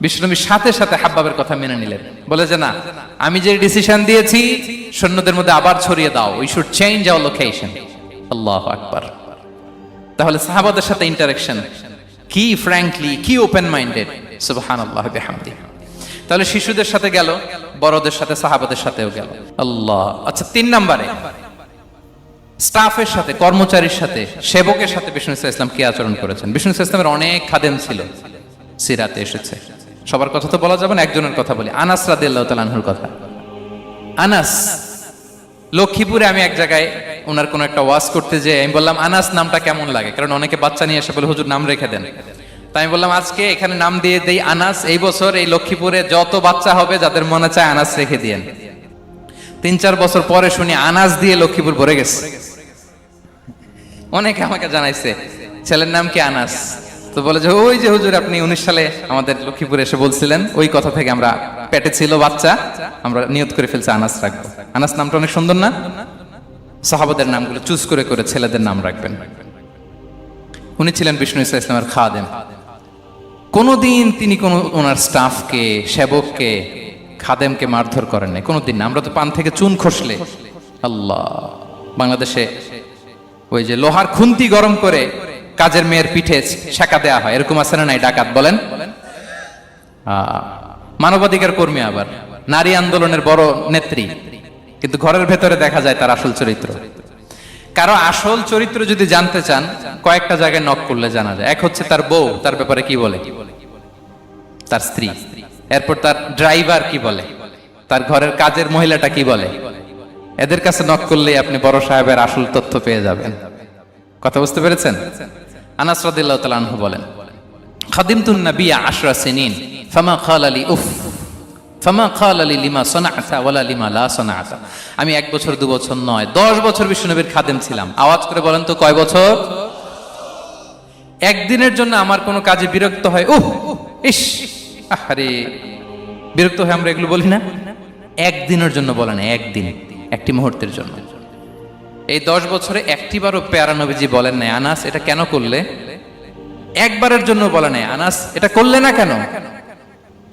বিশ্বনবী সাথে সাথে হাব্বাবের কথা মেনে নিলেন, বলে যে না, আমি যে ডিসিশন দিয়েছি সৈন্যদের মধ্যে আবার ছড়িয়ে দাও, we should change our location. আল্লাহু আকবার। তাহলে সাহাবাদের সাথে ইন্টারেকশন কি ফ্র্যাঙ্কলি, কি ওপেন মাইন্ডেড। সুবহানাল্লাহ বিহামদিহি। তাহলে শিশুদের সাথে গেল, বড়দের সাথে, সাহাবাদের সাথেও গেল। আল্লাহ। আচ্ছা, 3 নম্বরে স্টাফের সাথে, কর্মচারীর সাথে, সেবকের সাথে বিষ্ণু ইসলাম কি আচরণ করেছেন? বিষ্ণু ইসলামের অনেক খাদেম ছিল, সিরাতে এসেছে। সবার কথা তো বলা যাবে না, একজনের কথা বলি, আনাস রাদিয়াল্লাহু তাআলা আনহুর কথা। আনাস, লক্ষ্মীপুরে আমি এক জায়গায় ওনার কোন একটা ওয়াজ করতে যেয়ে আমি বললাম, আনাস নামটা কেমন লাগে? কারণ অনেকে বাচ্চা নিয়ে এসে বলে, হুজুর নাম রেখে দেন। তাই আমি বললাম, আজকে এখানে নাম দিয়ে দেই আনাস। এই বছর এই লক্ষ্মীপুরে যত বাচ্চা হবে যাদের মনে চায় আনাস রেখে দিয়েন। 3-4 বছর পরে শুনি আনাস দিয়ে লক্ষ্মীপুর ভরে গেছে। অনেকে আমাকে জানাইছে ছেলের নাম কি আনাস, তো বলে যে ওই যে হুজুর আপনি 19 সালে আমাদের লক্ষ্মীপুরে এসে বলছিলেন, ওই কথা থেকে আমরা, পেটে ছিল বাচ্চা, আমরা নিয়ত করে ফেলছি আনাস রাখবো। আনাস নামটা অনেক সুন্দর না? সাহাবাদের নামগুলো চুজ করে করে ছেলেদের নাম রাখবেন। উনি ছিলেন বিষ্ণু ইসলামের খাদেম। কোনদিন তিনি কোন ওনার স্টাফকে, সেবককে, খাদেমকে মারধর করেন নাই, কোনদিন না। আমরা তো পান থেকে চুন খসলে, আল্লাহ, বাংলাদেশে ওই যে লোহার খুন্তি গরম করে কাজের মেয়ের পিঠে শেখা দেয়া হয়, এরকম আছে না নাই? ডাকাত বলেন। মানবাধিকার কর্মী, আবার নারী আন্দোলনের বড় নেত্রী, কিন্তু ঘরের ভেতরে দেখা যায় তার আসল চরিত্র। কারো আসল চরিত্র যদি জানতে চান, কয়েকটা জায়গায় নক করলে জানা যায়। এক হচ্ছে তার বউ, তার ব্যাপারে কি বলে, তার স্ত্রী। এরপর তার ড্রাইভার কি বলে, তার ঘরের কাজের মহিলাটা কি বলে। এদের কাছে নক করলেই আপনি বড় সাহেবের আসল তথ্য পেয়ে যাবেন। কথা বুঝতে পেরেছেন? আনাস রাদিয়াল্লাহু তাআলা আনহু বলেন, খাদিমতুন নবিয়্যা 10 সিনিন ফামা ক্বালা লি উফ ফামা ক্বালা লি লিমা সানা'তা ওয়ালা লিমা লা সানা'তা। আমি 1 বছর 2 বছর নয়, 10 বছর বিশ্বনবীর খাদেম ছিলাম। আওয়াজ করে বলেন তো কয় বছর? একদিনের জন্য আমার কোনো কাজে বিরক্ত হয়, উহ ইস, আরে বিরক্ত হয়, আমরা এগুলো বলি না? একদিনের জন্য বলে না, একদিন, একটি মুহূর্তের জন্য। এই 10 বছরে একটিবারও প্যারা নবীজি বলেন নাই, আনাস এটা কেন করলে? একবারের জন্য বলে নাই, আনাস এটা করলে না কেন?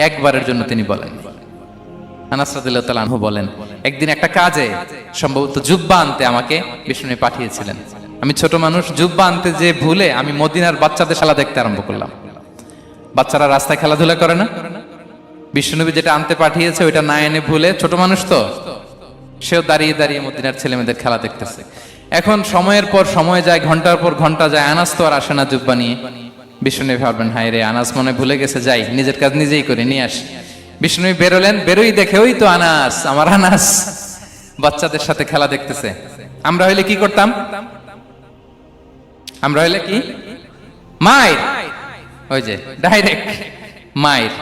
একবারের জন্য তিনি বলেন। আনাস রাদিয়াল্লাহু তাআলা আনহু বলেন, একদিন একটা কাজে, সম্ভবত জুব্বা আনতে আমাকে বিষ্ণু পাঠিয়েছিলেন। আমি ছোট মানুষ, জুব্বা আনতে যে ভুলে আমি মদিনার বাচ্চাদের খেলা দেখতে আরম্ভ করলাম। বাচ্চারা রাস্তায় খেলাধুলা করে না? বিশ্বনবী যেটা আনতে পাঠিয়েছে ওইটা না এনে ভুলে, ছোট মানুষ তো, সেও দাঁড়িয়ে দাঁড়িয়ে মদিনার ছেলেমেয়েদের খেলা দেখতেছে। এখন সময়ের পর সময় যায়, ঘন্টার পর ঘন্টা যায়, আনাস তো আর আসে না জুব্বা নিয়ে। বিশ্বনবী ভাববেন, হায় রে, আনাস মনে ভুলে গেছে, যাই নিজের কাজ নিজেই করে নিয়ে আসি। বিষ্ণুনবী বেরোলেন, বেরোই দেখে ওই তো আনাস, আমার আনাস বাচ্চাদের সাথে খেলা দেখতেছে। আমরা হইলে কি করতাম? আমরা হইলে কি মায়ের, ওই যে ডাইরেক্ট মায়ের।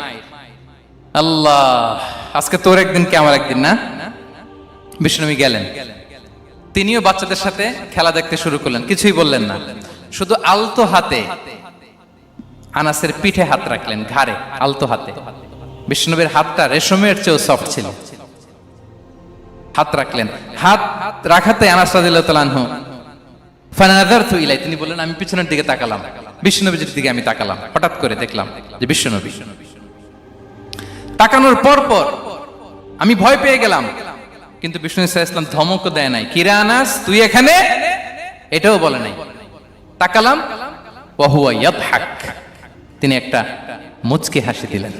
আল্লাহ, আজকে তোর একদিন কে আমার একদিন না। বিষ্ণুনবী গেলেন, তিনিও বাচ্চাদের সাথে খেলা দেখতে শুরু করলেন, কিছুই বললেন না, শুধু আলতো হাতে আনাসের পিঠে হাত রাখলেন, ঘাড়ে আলতো হাতে। বিষ্ণুনবীর হাতটা রেশমের চেয়েও সফট ছিল। হাত রাখলেন, হাত রাখাতে আনাস রাদিয়াল্লাহু তাআলা আনহু ফানাযারতু ইলাই, তিনি বললেন আমি পিছনের দিকে তাকালাম, বিষ্ণুনবীর দিকে আমি তাকালাম, হঠাৎ করে দেখলাম যে বিষ্ণুনবী। তাকানোর পর পর আমি ভয় পেয়ে গেলাম, কিন্তু বিষ্ণু সাল্লাল্লাহু আলাইহি ওয়াসাল্লাম ধমকও দেয় নাই, কিরে আনাস তুই এখানে, এটাও বলে নাই। তাকালাম, ওয়া হুয়া ইয়াদহাক, তিনি একটা মুচকি হাসি দিলেন,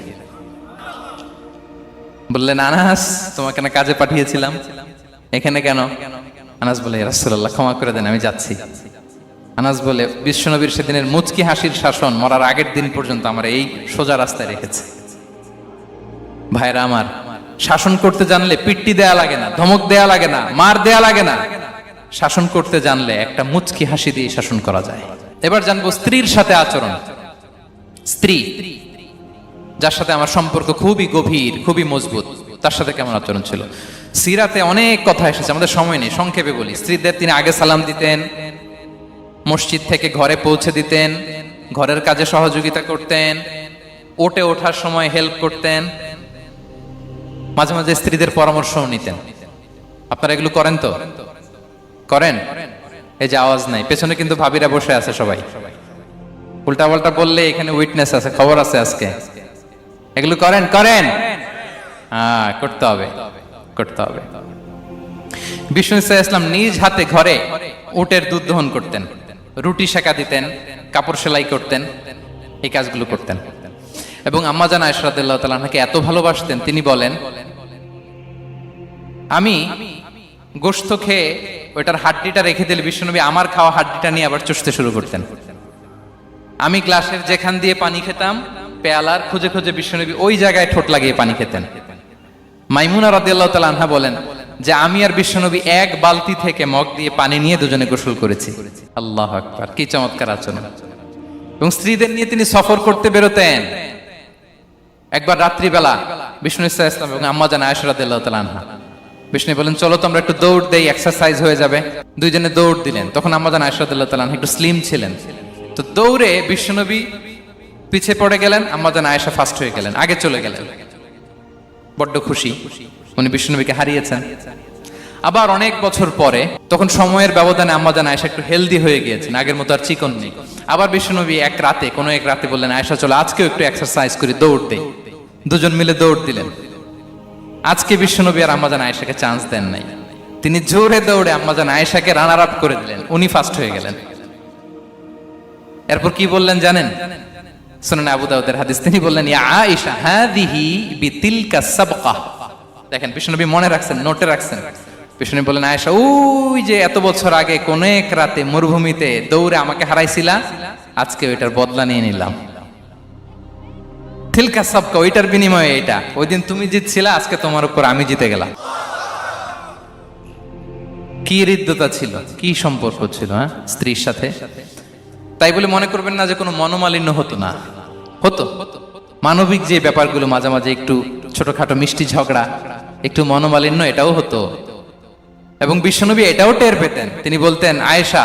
বললেন আনাস তোমাকে না কাজে পাঠিয়েছিলাম, এখানে কেন? আনাস বলে ইয়া রাসূলুল্লাহ ক্ষমা করে দেন, আমি যাচ্ছি। আনাস বলে বিশ্বনবীর সেদিনের মুচকি হাসির শাসন মরার আগের দিন পর্যন্ত আমার এই সোজা রাস্তায় রেখেছে। ভাইরা আমার, শাসন করতে জানলে পিট্টি দেয়া লাগে না, ধমক দেয়া লাগে না, মার দেয়া লাগে না। শাসন করতে জানলে একটা মুচকি হাসি দিয়ে শাসন করা যায়। এবার জানবো স্ত্রীর সাথে আচরণ। স্ত্রী যার সাথে আমার সম্পর্ক খুবই গভীর, খুবই মজবুত, তার সাথে কেমন আচরণ ছিল? সিরাতে অনেক কথা এসেছে, আমাদের সময় নেই, সংক্ষেপে বলি। স্ত্রীদের তিনি আগে সালাম দিতেন, মসজিদ থেকে ঘরে পৌঁছে দিতেন, ঘরের কাজে সহযোগিতা করতেন, ওঠে ওঠার সময় হেল্প করতেন, মাঝে মাঝে স্ত্রীদের পরামর্শও নিতেন। আপনারা এগুলো করেন তো? করেন? এই যে আওয়াজ নাই, পেছনে কিন্তু ভাবিরা বসে আছে সবাই। উল্টা পাল্টা বললে এখানে উইটনেস আছে, খবর আছে আজকে। এগুলো করেন? করেন? হ্যাঁ, করতে হবে, করতে হবে। বিষ্ণু ইসলাম নিজ হাতে ঘরে উটের দুধ দহন করতেন, রুটি সেকা দিতেন, কাপড় সেলাই করতেন, এই কাজগুলো করতেন। এবং আম্মা জান আয়েশা রাদিয়াল্লাহু তাআলা আনহাকে এত ভালোবাসতেন, তিনি বলেন আমি গোশত খেয়ে ওইটার হাড্ডিটা রেখে দিলে বিশ্বনবী আমার খাওয়া হাড্ডিটা নিয়ে আবার চুষতে শুরু করতেন। আমি গ্লাসের যেখান দিয়ে পানি খেতাম, পেয়ালার খুঁজে খুঁজে বিশ্বনবী ওই জায়গায় ঠোঁট লাগিয়ে পানি খেতেন। মাইমুনা রাদিয়াল্লাহু তাআলা আনহা বলেন যে আমি আর বিশ্বনবী এক বালতি থেকে মগ দিয়ে পানি নিয়ে দুজনে গোসল করেছি। আল্লাহু আকবার, কি চমৎকার আচরণ! এবং স্ত্রীদের নিয়ে তিনি সফর করতে বেরোতেন। একবার রাত্রিবেলা বিষ্ণু ইসলাম এবং আম্মা জান আয়েশা রাদিয়াল্লাহু তাআলা আনহা, বিষ্ণু বলেন চলো তো আমরা একটু দৌড় দেই, এক্সারসাইজ হয়ে যাবে। দুইজনে দৌড় দিলেন। তখন আম্মা জান আয়েশা রাদিয়াল্লাহু তাআলা আনহা একটু স্লিম ছিলেন, তো দৌড়ে বিশ্বনবী পিছে পড়ে গেলেন, আম্মা জান আয়েশা ফার্স্ট হয়ে গেলেন, আগে চলে গেলেন। বড্ড খুশি, উনি বিশ্বনবীকে হারিয়েছেন। আবার অনেক বছর পরে, তখন সময়ের ব্যবধানে আম্মা জান আয়েশা একটু হেলদি হয়ে গিয়েছেন, আগের মতো আর চিকন নেই। আবার বিশ্বনবী কোনো এক রাতে বললেন আয়েশা চলো আজকেও একটু এক্সারসাইজ করি, দৌড় দেই। দুজন মিলে দৌড় দিলেন। আজকে বিশ্বনবী আর আম্মা জান আয়েশাকে চান্স দেন নাই, তিনি জোরে দৌড়ে আম্মা জান আয়েশাকে রানার আপ করে দিলেন, উনি ফার্স্ট হয়ে গেলেন। এরপর কি বললেন জানেন? সুনানে আবু দাউদের হাদিস, তিনি বললেন ইয়া আয়েশা হাদিহি বিতিলকা সাবকা। দেখেন বিশ্বনবী মনে রাখছেন, নোটে রাখছেন। বিশ্বনবী বললেন আয়েশা ওই যে এত বছর আগে কোন এক রাতে মরুভূমিতে দৌড়ে আমাকে হারাইছিলা, আজকে ওইটার বদলা নিয়ে নিলাম। তিলকা সাবকা, ওইটার বিনিময়ে এটা। ওই দিন তুমি জিতছিলা, আজকে তোমার উপর আমি জিতে গেলাম। কি হৃদ্যতা ছিল, কি সম্পর্ক ছিল হ্যাঁ স্ত্রীর সাথে। তাই বলে মনে করবেন না যে কোনো মনোমালিন্য হতো না, হতো। মানবিক যে ব্যাপারগুলো মাঝে মাঝে একটু ছোটখাটো মিষ্টি ঝগড়া, একটু মনোমালিন্য, এটাও হতো। এবং বিশ্বনবী এটাও টের পেতেন। তিনি বলতেন আয়েশা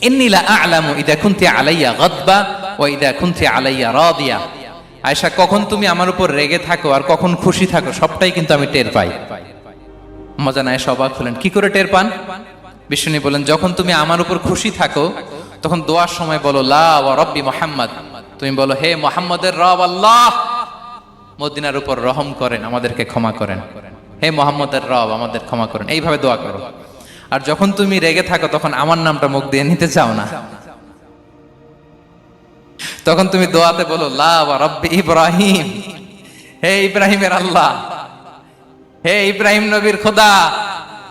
ইন্নী লা আ'লামু ইযা কুনতি আলাইয়া গাদবা ওয়া ইযা কুনতি আলাইয়া রাদিয়া। আয়েশা কখন তুমি আমার উপর রেগে থাকো আর কখন খুশি থাকো সবটাই কিন্তু আমি টের পাই। আম্মা জান আয়েশা অবাক হলেন, কি করে টের পান? বিশ্বনবী বলেন যখন তুমি আমার উপর খুশি থাকো তখন দোয়ার সময় বলো লা ওয়া রাব্বি মুহাম্মদ, তুমি বলো হে মুহাম্মদের রব আল্লাহ মদিনার উপর রহম করেন, আমাদেরকে ক্ষমা করেন। হে মুহাম্মদের রব আমাদের ক্ষমা করেন, এইভাবে দোয়া করো। আর যখন তুমি রেগে থাকো তখন আমার নামটা মুখ দিয়ে নিতে চাও না, তখন তুমি দোয়াতে বলো লা ওয়া রাব্বি ইব্রাহিম, হে ইব্রাহিমের আল্লাহ, হে ইব্রাহিম নবীর খোদা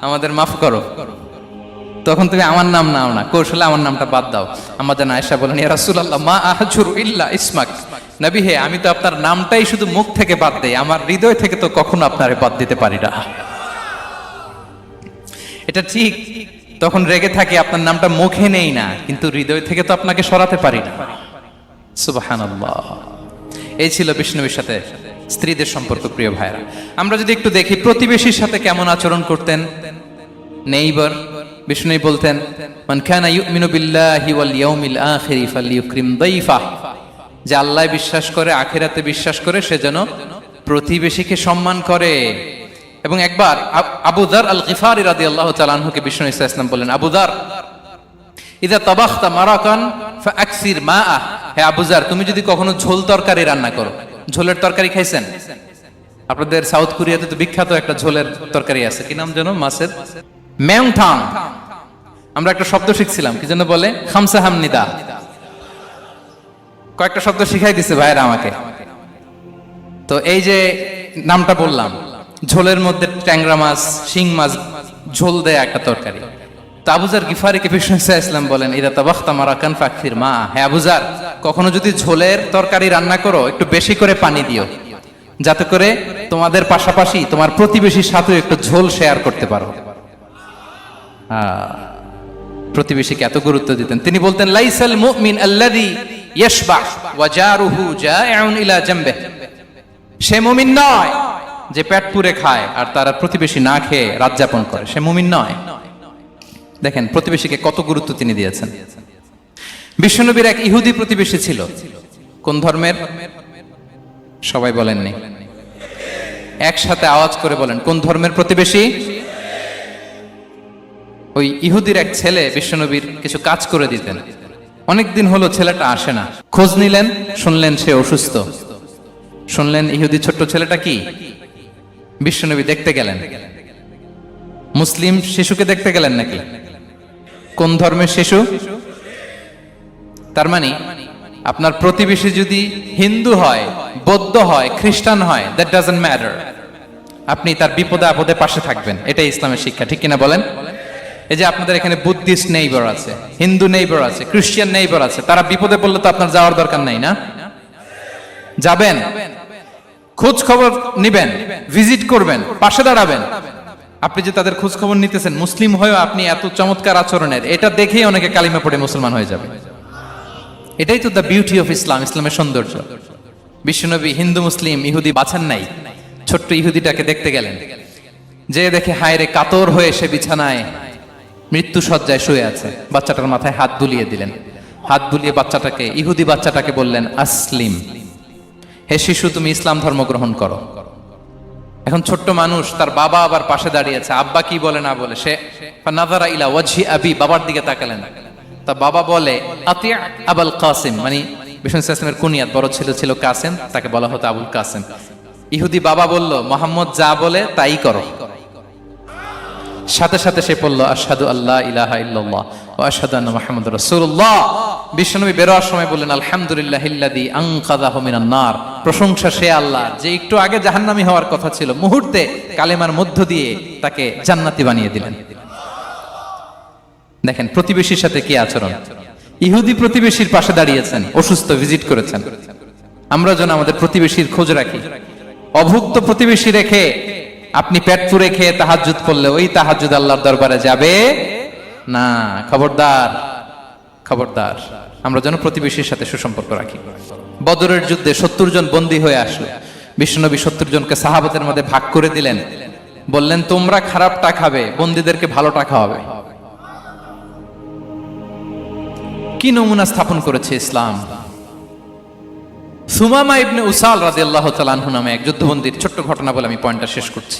আমাদের মাফ করো। তখন তুমি আমার নাম নাও না, কৌশলে আমার নামটা বাদ দাও। আমাদের আয়েশা বলেন ইয়া রাসূলুল্লাহ মা আহজুরু ইল্লা ইসমাক, নবী হে, আমি তো আপনার নামটাই শুধু মুখ থেকে বাদ দেই, আমার হৃদয় থেকে তো কখনো আপনারে বাদ দিতে পারি না। এটা ঠিক, তখন রেগে থাকে, আপনার নামটা মুখে নেই না, কিন্তু হৃদয় থেকে তো আপনাকে সরাতে পারি না। সুবহানাল্লাহ। এই ছিল বিষ্ণুবীর সাথে স্ত্রীদের সম্পর্ক। প্রিয় ভাইরা, আমরা যদি একটু দেখি প্রতিবেশীর সাথে কেমন আচরণ করতেন নেইবার। বিষ্ণু বলতেন, মান কানা ইউমিনু বিল্লাহি ওয়াল ইয়াউমিল আখিরি ফালইউকরিম দাইফাহ, যে আল্লাহ বিশ্বাস করে, আখিরাতে বিশ্বাস করে, সে যেন প্রতিবেশীকে সম্মান করে। এবং একবার আবু যার আল গিফারি রাদিয়াল্লাহু তাআলা আনহুকে বিষ্ণু ইসা ইসলাম বললেন, আবু যার, ইদা তাবাখতা মারাকান ফাআকসির মাআ, হে আবু যার, তুমি যদি কখনো ঝোল তরকারি রান্না করো, ঝোলের তরকারি খাইছেন? আপনাদের সাউথ কোরিয়াতে তো বিখ্যাত একটা ঝোলের তরকারি আছে, কি নাম যেন, মাছের মেয়ংথাং। আমরা একটা শব্দ শিখছিলাম, কি যেন বলে, খামসা হামনিদা। কয়েকটা শব্দ শিখাই দিছে ভাইরা আমাকে। তো এই যে নামটা বললাম, ঝোলের মধ্যে ট্যাংরা মাছ, শিং মাছ ঝোল দেয় একটা তরকারি। তো আবু যার গিফারিকে বিষ্ণু ইসলাম বলেন, ইদা তাবাখতা মারাকান ফাকফির মা, হে আবু যার, কখনো যদি ঝোলের তরকারি রান্না করো, একটু বেশি করে পানি দিও, যাতে করে তোমাদের পাশাপাশি তোমার প্রতিবেশীর সাথে একটু ঝোল শেয়ার করতে পারো। প্রতিবেশীকে এত গুরুত্ব দিতেন। তিনি বলতেন, লাইসাল মুমিন আল্লাযী ইয়াশবাহ ওয়া জারুহু জাইউন ইলা জামবিহ, সে মুমিন নয় যে পেট পুরে খায় আর তার প্রতিবেশী না খেয়ে রাত যাপন করে, সে মুমিন নয়। দেখেন প্রতিবেশীকে কত গুরুত্ব তিনি দিয়েছেন। বিশ্বনবীর এক ইহুদি প্রতিবেশী ছিল। কোন ধর্মের? সবাই বলেননি, একসাথে আওয়াজ করে বলেন, কোন ধর্মের প্রতিবেশী? ওই ইহুদির এক ছেলে বিশ্বনবীর কিছু কাজ করে দিতেন। অনেকদিন হলো ছেলেটা আসে না। খোঁজ নিলেন, শুনলেন সে অসুস্থ। শুনলেন ইহুদি ছোট্ট ছেলেটা কি? বিশ্বনবী দেখতে গেলেন। মুসলিম শিশুকে দেখতে গেলেন নাকি? কোন ধর্মের শিশু? তার মানে আপনার প্রতিবেশী যদি হিন্দু হয়, বৌদ্ধ হয়, খ্রিস্টান হয়, দ্যাট ডাজন্ট ম্যাটার, আপনি তার বিপদে আপদে পাশে থাকবেন। এটাই ইসলামের শিক্ষা, ঠিক কিনা বলেন? এই যে আপনাদের এখানে বুদ্ধিস্ট নেইবার আছে, হিন্দু নেইবার আছে, খ্রিস্টান নেইবার আছে, তারা বিপদে পড়লে তো আপনার যাওয়ার দরকার নাই, না? যাবেন, খোঁজ খবর নিবেন, ভিজিট করবেন, পাশে দাঁড়াবেন। আপনি যে তাদের খোঁজ খবর নিতেছেন, মুসলিম হয়েও আপনি এত চমৎকার আচরণের, এটা দেখেই অনেকে কালিমা পড়ে মুসলমান হয়ে যাবে। এটাই তো দ্য বিউটি অফ ইসলাম, ইসলামের সৌন্দর্য। বিশ্বনবী হিন্দু মুসলিম ইহুদি বাছান নাই, ছোট্ট ইহুদিটাকে দেখতে গেলেন। যে দেখে হায় রে, কাতর হয়ে সে বিছানায় মৃত্যু শয্যায় শুয়ে আছে। বাচ্চাটার মাথায় হাত বুলিয়ে দিলেন। হাত বুলিয়ে বাচ্চাটাকে, ইহুদি বাচ্চাটাকে বললেন, আসলিম, হে শিশু, তুমি ইসলাম ধর্ম গ্রহণ করো। এখন ছোট্ট মানুষ, তার বাবা আবার পাশে দাঁড়িয়েছে, আব্বা কি বলে না বলে, সে নাযারা ইলা ওয়াজহি আবি, বাবার দিকে তাকালেন। তা বাবা বলে, আতি আবুল কাসিম, মানে বিষ্ণু ইসলামের কুনিয়াত, বড় ছেলে ছিল কাসেম, তাকে বলা হতো আবুল কাসেম। ইহুদি বাবা বলল, মোহাম্মদ যা বলে তাই করো। সাথে সাথে সে পড়ল, আশহাদু আল্লা ইলাহা ইল্লাল্লাহ ওয়া আশহাদু আন্না মুহাম্মাদুর রাসূলুল্লাহ। বিশ্বনবী বেরোয়ার সময় বললেন, আলহামদুলিল্লাহিল্লাযী আনকাযাহু মিনান নার, প্রশংসা সে আল্লাহ যে একটু আগে জাহান্নামী হওয়ার কথা ছিল, মুহূর্তে কালেমার মধ্য দিয়ে তাকে জান্নাতি বানিয়ে দিলেন। দেখেন প্রতিবেশীর সাথে কি আচরণ। ইহুদি প্রতিবেশীর পাশে দাঁড়িয়েছেন, অসুস্থ, ভিজিট করেছেন। আমরা যেন আমাদের প্রতিবেশীর খোঁজ রাখি। অভুক্ত প্রতিবেশী রেখে আপনি পেট পুরে খেয়ে তাহাজ্জুদ পড়লে ওই তাহাজ্জুদ আল্লাহর দরবারে যাবে না। খবরদার, খবরদার, আমরা যেন প্রতিবেশীর সাথে সুসম্পর্ক রাখি। বদরের যুদ্ধে 70 জন বন্দী হয়ে আসলো। বিশ্বনবী 70 জনকে সাহাবাদের মধ্যে ভাগ করে দিলেন, বললেন, তোমরা খারাপটা খাবে, বন্দীদেরকে ভালোটা খাওয়াবে। কি নমুনা স্থাপন করেছে ইসলাম। সুমামা ইবনে উসাল রাদিয়াল্লাহু তাআলা আনহু নামে এক যুদ্ধবন্দীর ছোট্ট ঘটনা বলে আমি পয়েন্টটা শেষ করছি।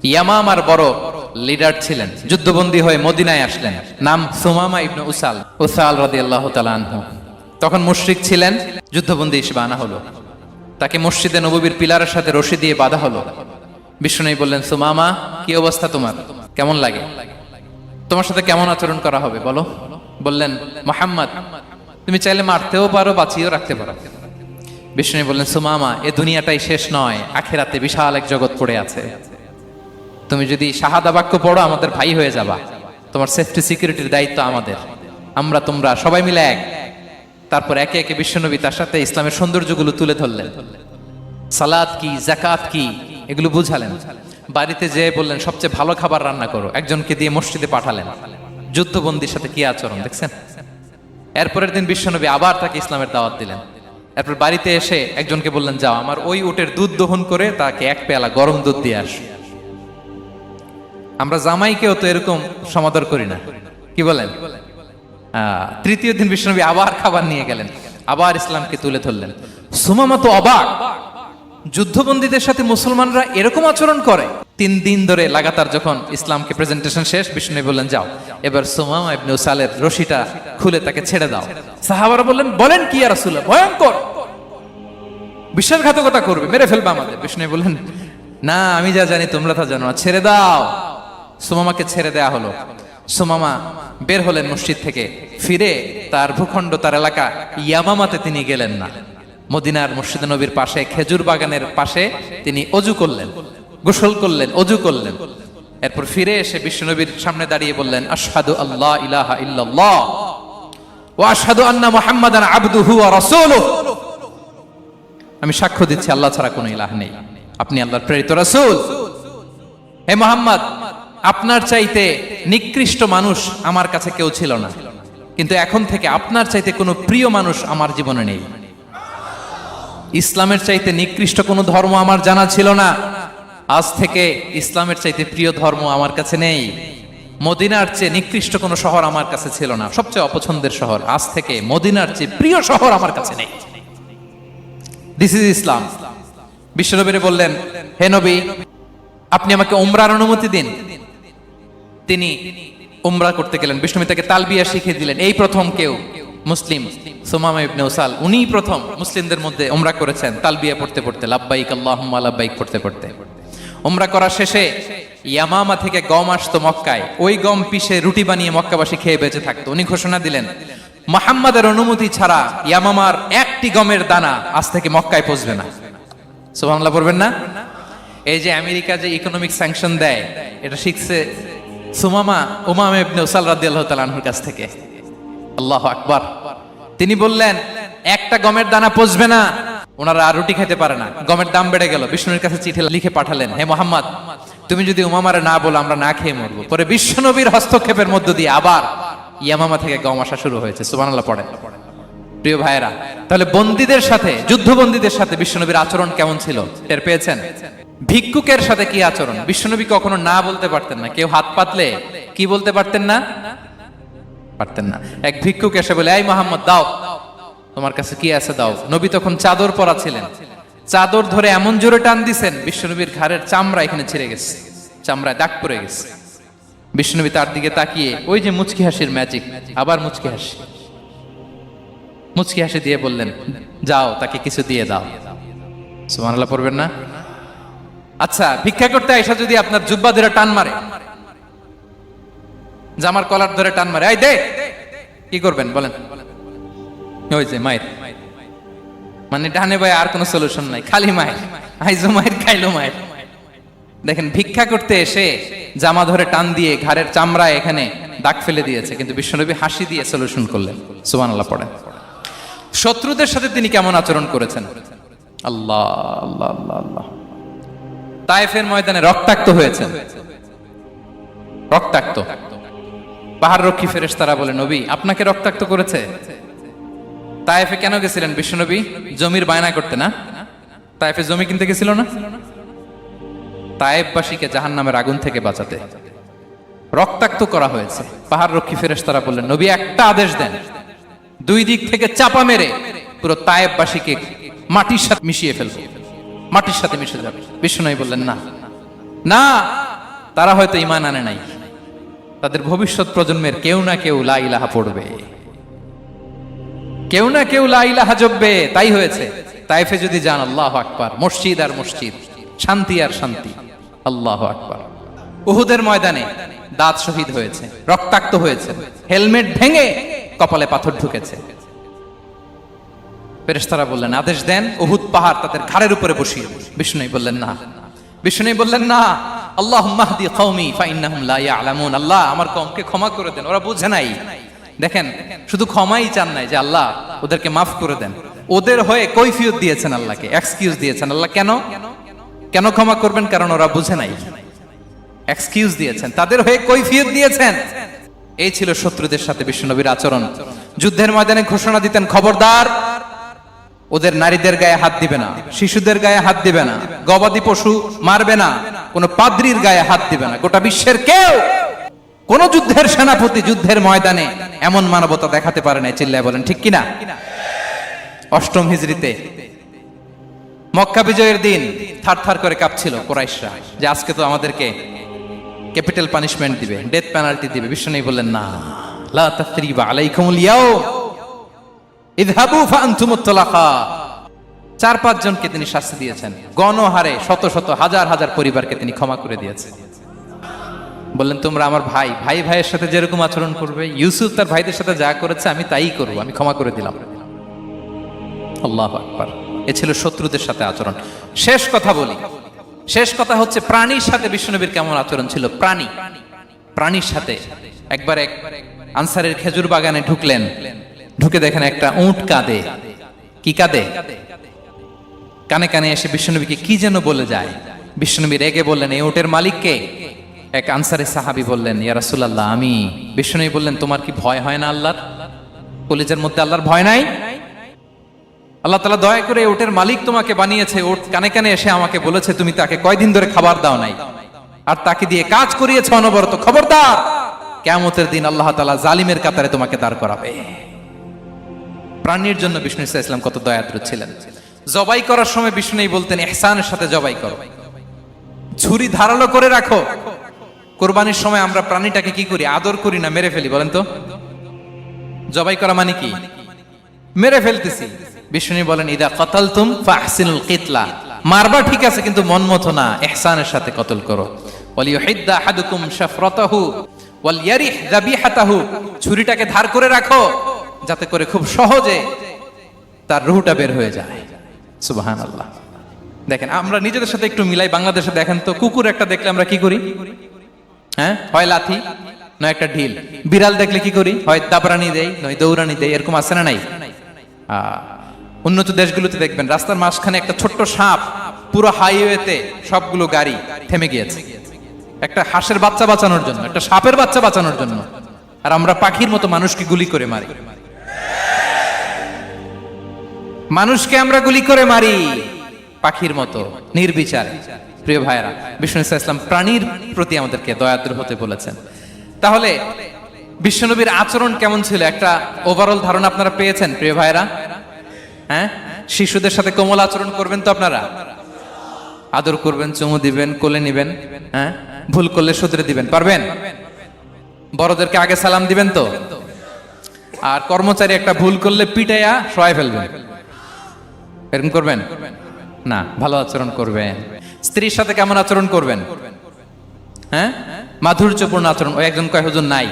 ইয়ামামার বড় লিডার ছিলেন, যুদ্ধবন্দী হয়ে মদিনায় আসলেন, নাম সুমামা ইবনে উসাল রাদিয়াল্লাহু তাআলা আনহু। তখন মুশরিক ছিলেন, যুদ্ধবন্দী হিসেবে আনা হলো। তাকে মসজিদে নববীর পিলারের সাথে রশি দিয়ে বাঁধা হলো। বিষ্ণু বললেন, সুমামা, কি অবস্থা তোমার, কেমন লাগে, তোমার সাথে কেমন আচরণ করা হবে বলো। বললেন, মুহাম্মদ, তুমি চাইলে মারতেও পারো, বাঁচিয়েও রাখতে পারো। বিষ্ণু বললেন, সুমামা, এ দুনিয়াটাই শেষ নয়, আখিরাতে বিশাল এক জগৎ পড়ে আছে। তুমি যদি শাহাদা বাক্য পড়ো, আমাদের ভাই হয়ে যাবা। তোমার সেফটি সিকিউরিটির দায়িত্ব আমাদের। আমরা তোমরা সবাই মিলে এক। তারপর একে একে বিশ্বনবী তার সাথে ইসলামের সৌন্দর্যগুলো তুলে ধরলেন, সালাত কি, জাকাত কি, এগুলো বুঝালেন। বাড়িতে যেয়ে বললেন সবচেয়ে ভালো খাবার রান্না করো, একজনকে দিয়ে মসজিদে পাঠালেন। যুদ্ধবন্দীর সাথে কি আচরণ দেখছেন। এরপরের দিন বিশ্বনবী আবার তাকে ইসলামের দাওয়াত দিলেন। এরপর বাড়িতে এসে একজনকে বললেন, যাও আমার ওই উটের দুধ দহন করে তাকে এক পেয়ালা গরম দুধ দিয়ে আস। আমরা জামাইকেও তো এরকম সমাদর করি না, কি বলেন? তৃতীয় দিন বিশ্বনবী আবার খাবার নিয়ে গেলেন, আবার ইসলামকে তুলে ধরলেন। সুমামা তো অবাক, যুদ্ধবন্দীদের সাথে মুসলমানরা এরকম আচরণ করে। 3 দিন ধরে লাগাতার যখন ইসলামকে প্রেজেন্টেশন শেষ, বিষ্ণু বললেন, যাও এবার সুমামা ইবনে উসালের রশিটা খুলে তাকে ছেড়ে দাও। সাহাবারা বললেন, বলেন কি ইয়া রাসূলুল্লাহ, ভয়ঙ্কর, বিশ্বাসঘাতকতা করবে, মেরে ফেলবে আমাদের। বিষ্ণু বললেন, না, আমি যা জানি তোমরা তা জানো না, ছেড়ে দাও। সুমামাকে ছেড়ে দেয়া হলো। সুমামা বের হলেন মসজিদ থেকে, ফিরে তার ভূখণ্ড, তার এলাকা ইয়ামামাতে তিনি গেলেন না। মদিনার মসজিদে নবীর পাশে খেজুর বাগানের পাশে তিনি অজু করলেন, গোসল করলেন, অজু করলেন। এরপর ফিরে এসে বিশ্বনবীর সামনে দাঁড়িয়ে বললেন, আশহাদু আল্লা ইলাহা ইল্লাল্লাহ ওয়া আশহাদু আন্না মুহাম্মাদান আবদুহু ওয়া রাসূলুহু। আমি সাক্ষ্য দিচ্ছি আল্লাহ ছাড়া কোনো ইলাহ নেই, আপনি আল্লাহর প্রেরিত রাসূল। হে মুহাম্মদ, আপনার চাইতে নিকৃষ্ট মানুষ আমার কাছে কেউ ছিল না, কিন্তু এখন থেকে আপনার চাইতে কোনো প্রিয় মানুষ আমার জীবনে নেই। ইসলামের চাইতে নিকৃষ্ট কোনো ধর্ম আমার জানা ছিল না, আজ থেকে ইসলামের চাইতে প্রিয় ধর্ম আমার কাছে নেই। মদিনার চেয়ে নিকৃষ্ট কোনো শহর আমার কাছে ছিল না, সবচেয়ে অপছন্দের শহর, আজ থেকে মদিনার চেয়ে প্রিয় শহর আমার কাছে নেই। দিস ইজ ইসলাম। বিশ্বনবী বললেন, হে নবী, আপনি আমাকে উমরার অনুমতি দিন। তিনি উমরা করতে গেলেন। বিশ্বনবী তাকে তালবিয়া শিখিয়ে দিলেন। এই প্রথম কেউ মুসলিম, সুমামা ইবনে উসাল, উনিই প্রথম মুসলিমদের মধ্যে উমরা করেছেন তালবিয়া পড়তে পড়তে, লাব্বাইক আল্লাহুম্মা লাব্বাইক পড়তে পড়তে। উমরা করা শেষে ইয়ামামা থেকে গম আসতো মক্কায়, ওই গম পিষে রুটি বানিয়ে মক্কাবাসী খেয়ে বেঁচে থাকতো। উনি ঘোষণা দিলেন, মুহাম্মাদের অনুমতি ছাড়া ইয়ামামার একটি গমের দানা আজ থেকে মক্কায় পৌঁছবে না। সুবহানাল্লাহ পড়বেন না? এই যে আমেরিকা যে ইকোনমিক স্যাংশন দেয়, এটা শিখছে সুমামা উমামা ইবনে উসাল রাদিয়াল্লাহু তাআলা আনহুর কাছ থেকে। আল্লাহু আকবার। তিনি বললেন, একটা গমের দানা পচবে না, ওনারা আর রুটি খেতে পারে না। গমের দাম বেড়ে গেল। বিষ্ণুর কাছে চিঠি লিখে পাঠালেন, হে মুহাম্মদ, তুমি যদি উমামারে না বলো আমরা না খেয়ে মরবো। পরে বিশ্বনবীর হস্তক্ষেপের মধ্য দিয়ে আবার ইয়ামামা থেকে গম আসা শুরু হয়েছে। সুবহানাল্লাহ পড়েন। প্রিয় ভাইয়েরা, তাহলে বন্দীদের সাথে, যুদ্ধবন্দীদের সাথে বিশ্বনবীর আচরণ কেমন ছিল টের পেয়েছেন? ভিক্ষুকের সাথে কি আচরণ? বিশ্বনবী কখনো না বলতে পারতেন না। কেউ হাত পাতলে কি বলতে পারতেন না? পারতেন না। এক ভিক্ষুক এসে বলে, এই মুহাম্মদ, দাও, তোমার কাছে কি আছে দাও। নবী তখন চাদর পরা ছিলেন। চাদর ধরে এমন জোরে টান দিছেন, বিশ্বনবীর ঘাড়ের চামড়া এখানে ছিঁড়ে গেছে, চামড়ায় দাগ পড়ে গেছে। বিশ্বনবী তার দিকে তাকিয়ে, ওই যে মুচকি হাসির ম্যাজিক, আবার মুচকি হাসি, মুচকি হাসি দিয়ে বললেন, যাও তাকে কিছু দিয়ে দাও। সুবহানাল্লাহ পড়বেন না? আচ্ছা, ভিক্ষা করতে আইসা যদি আপনার জুব্বা ধরে টান মারে, জামার কলার ধরে টান মারে, এই দে, কি করবেন বলেন? ওই যে মায়ের, মানে ডানে ভাই আর কোনো সলিউশন নাই, খালি মায়ের, আইজো মায়ের, খাইলো মায়ের। দেখেন, ভিক্ষা করতে এসে জামা ধরে টান দিয়ে ঘাড়ের চামড়ায় এখানে দাগ ফেলে দিয়েছে, কিন্তু বিশ্বনবী হাসি দিয়ে সলিউশন করলেন। সুবহানাল্লাহ পড়েন। শত্রুদের সাথে তিনি কেমন আচরণ করেছেন? আল্লাহ আল্লাহ আল্লাহ আল্লাহ। তায়েফের ময়দানে রক্তাক্ত হয়েছেন, রক্তাক্ত। পাহাড় রক্ষী ফেরেশতারা বলে, নবী আপনাকে রক্তাক্ত করেছে? তায়েফে কেন গেছিলেন বিশ্বনবী? জমির বায়না করতে না? তায়েফে জমি কিনতে গেছিল না? তায়েফবাসীকে জাহান্নামের আগুন থেকে বাঁচাতে রক্তাক্ত করা হয়েছে। পাহাড় রক্ষী ফেরেশতারা বললেন, নবী একটা আদেশ দেন, দুই দিক থেকে চাপা মেরে পুরো তায়েফবাসীকে মাটির সাথে মিশিয়ে ফেলবো, মাটির সাথে মিশে যাবে। বিশ্বনবী বললেন, না না, তারা হয়তো ঈমান আনে নাই, তাদের ভবিষ্যৎ প্রজন্মের কেউ না কেউ লা ইলাহা পড়বে, কেউ না কেউ লা ইলাহা জপবে। তাই হয়েছে। তায়েফে যদি যান, আল্লাহু আকবার, মসজিদ আর মসজিদ, শান্তি আর শান্তি। আল্লাহু আকবার। উহুদের ময়দানে দাঁত শহীদ হয়েছে, রক্তাক্ত হয়েছে, হেলমেট ভেঙে কপালে পাথর ঢুকেছে। ফেরেশতারা বললেন, আদেশ দেন উহুদ পাহাড় তাদের ঘাড়ের উপরে বসিয়ে। বিষ্ণু বললেন, না। বিষ্ণু বললেন, না, আল্লাহুম্মা হদি কওমি ফাইন্নাহুম লা ইয়ালামুন। আল্লাহ আমার কওমকে ক্ষমা করে দেন, ওরা বুঝে নাই। দেখেন, শুধু ক্ষমাই চান নাই যে আল্লাহ ওদেরকে মাফ করে দেন, ওদের হয়ে কৈফিয়ত দিয়েছেন আল্লাহকে, এক্সকিউজ দিয়েছেন। আল্লাহ কেন কেন ক্ষমা করবেন? কারণ ওরা বুঝে নাই। এক্সকিউজ দিয়েছেন, তাদের হয়ে কৈফিয়ত দিয়েছেন। এই ছিল শত্রুদের সাথে বিশ্বনবীর আচরণ। যুদ্ধের ময়দানে ঘোষণা দিতেন, খবরদার ওদের নারীদের গায়ে হাত দিবে না, শিশুদের গায়ে হাত দিবে না, গবাদি পশু মারবে না, কোন পাদ্রীর গায়ে হাত দিবে না। গোটা বিশ্বের কেউ, কোন যুদ্ধের সেনাপতি যুদ্ধের ময়দানে এমন মানবতা দেখাতে পারে না। চিল্লায় বলেন ঠিক কিনা? অষ্টম হিজরিতে মক্কা বিজয়ের দিন থারথার করে কাঁপছিল কুরাইশরা যে আজকে তো আমাদেরকে ক্যাপিটাল পানিশমেন্ট দিবে, ডেথ পেনাল্টি দিবে। বিশ্বনবী বললেন, না, লা তাসরিবা আলাইকুমুল ইয়াউম ইযহাবু ফাআনতুমুত তালাকা। 4-5 জনকে তিনি শাস্তি দিয়েছেন, গণহারে শত শত হাজার হাজার পরিবারকে তিনি ক্ষমা করে দিয়েছেন। বললেন, তোমরা আমার ভাই, ভাই ভাইয়ের সাথে যেরকম আচরণ করবে, ইউসুফ তার ভাইদের সাথে যা করেছে আমি তাই করব, আমি ক্ষমা করে দিলাম। আল্লাহু আকবার। এ ছিল শত্রুদের সাথে আচরণ। শেষ কথা বলি, শেষ কথা হচ্ছে প্রাণীর সাথে বিশ্বনবীর কেমন আচরণ ছিল। প্রাণীর সাথে একবার এক আনসারের খেজুর বাগানে ঢুকলেন, ঢুকে দেখেন একটা উট কাঁদে। কি কাঁদে? কানে কানে এসে বিশ্বনবীকে কি যেন বলে যায়। বিশ্বনবী রেগে বললেন, এই উটের মালিককে? এক আনসারের সাহাবী বললেন, ইয়া রাসূলুল্লাহ আমি। বিশ্বনবী বললেন, তোমার কি ভয় হয় না আল্লাহর? কলিজার মধ্যে আল্লাহর ভয় নাই? আল্লাহ তাআলা দয়া করে উটের মালিক তোমাকে বানিয়েছে, উট কানে কানে এসে আমাকে বলেছে তুমি তাকে কয়দিন ধরে খাবার দাও নাই, আর তাকে দিয়ে কাজ করিয়েছে অনবরত। খবরদার, কিয়ামতের দিন আল্লাহ তাআলা জালিমের কাতারে তোমাকে দাঁড় করাবে। প্রাণীর জন্য বিষ্ণু ইসা ইসলাম কত দয়াদ্র ছিলেন। জবাই করার সময় বিষ্ণু বলতেন, ইহসানের সাথে জবাই করো, ছুরি ধারালো করে রাখো। কোরবানির সময় আমরা প্রাণীটাকে কি করি? আদর করি না, মেরে ফেলি। বলেন তো, জবাই করা মানে কি? মেরে ফেলতেছি। বিষ্ণু বলেন, ইদা কাতালতুম ফাহসিনুল কিতলা, মারবা ঠিক আছে কিন্তু মন মতো না, ইহসানের সাথে কতল করো। ওয়ালিয়ুহিদ্দা আহাদুকুম শাফরাতাহু ওয়ালইয়ারিহ যাবিহাতাহু, ছুরিটাকে ধার করে রাখো যাতে করে খুব সহজে তার রূহটা বের হয়ে যায়। সুবহানাল্লাহ। দেখেন, আমরা নিজেদের সাথে একটু মিলাই। বাংলাদেশে দেখেন তো, কুকুর একটা দেখলে আমরা কি করি? হ্যাঁ, হয় লাথি নয় একটা ঢিল। বিড়াল দেখলে কি করি? হয় দাবরানি দেই নয় দৌড়ানি দেই। এরকম আছে না নাই? উন্নত দেশগুলোতে দেখবেন রাস্তার মাঝখানে একটা ছোট্ট সাপ, পুরো হাইওয়েতে সবগুলো গাড়ি থেমে গিয়েছে একটা হাঁসের বাচ্চা বাঁচানোর জন্য, একটা সাপের বাচ্চা বাঁচানোর জন্য। আর আমরা পাখির মতো মানুষকে গুলি করে মারি। মানুষকে আমরা গুলি করে মারি পাখির মতো নির্বিচারে। প্রিয় ভাইয়েরা, বিষ্ণু ইসলাম প্রাণীর প্রতি আমাদেরকে দয়াদ্র হতে বলেছেন। তাহলে বিশ্বনবীর আচরণ কেমন ছিল একটা ওভারঅল ধারণা আপনারা পেয়েছেন প্রিয় ভাইয়েরা? হ্যাঁ, শিশুদের সাথে কোমল আচরণ করবেন তো আপনারা? আদর করবেন, চুমু দিবেন, কোলে নিবেন। হ্যাঁ, ভুল করলে শুধরে দিবেন, পারবেন? বড়দেরকে আগে সালাম দিবেন তো? আর কর্মচারী একটা ভুল করলে পিটাইয়া শোয়াই ফেলবেন, এরকম করবেন না? ভালো আচরণ করবেন। স্ত্রীর সাথে কেমন আচরণ করবেন? হ্যাঁ, মাধুর্যপূর্ণ আচরণ। ওই একজন কয়, হুজুর নাই।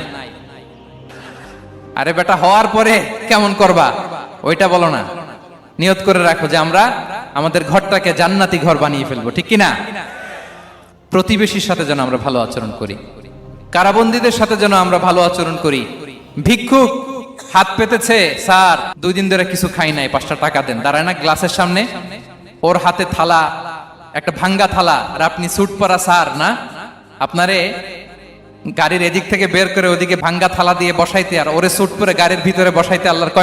আরে বেটা, হওয়ার পরে কেমন করবা ওইটা বলো না। নিয়ত করে রাখো যে আমরা আমাদের ঘরটাকে জান্নাতি ঘর বানিয়ে ফেলবো, ঠিক কিনা? প্রতিবেশীর সাথে যেন আমরা ভালো আচরণ করি, কারাবন্দীদের সাথে যেন আমরা ভালো আচরণ করি। ভিক্ষুক হাত পেতেছে, স্যার 2 দিন ধরে কিছু খাই নাই, 5টা টাকা দেন। দাঁড়ায় না গ্লাসের সামনে, ওর হাতে থালা, একটা ভাঙ্গা থালা, আর আপনি স্যুট পরা স্যার না, আপনারে গাড়ির এদিক থেকে বের করে ওদিকে ভাঙ্গা থালা দিয়ে বসাইতে, আর ওরে স্যুট পরে গাড়ির ভিতরে বসাইতে আল্লাহর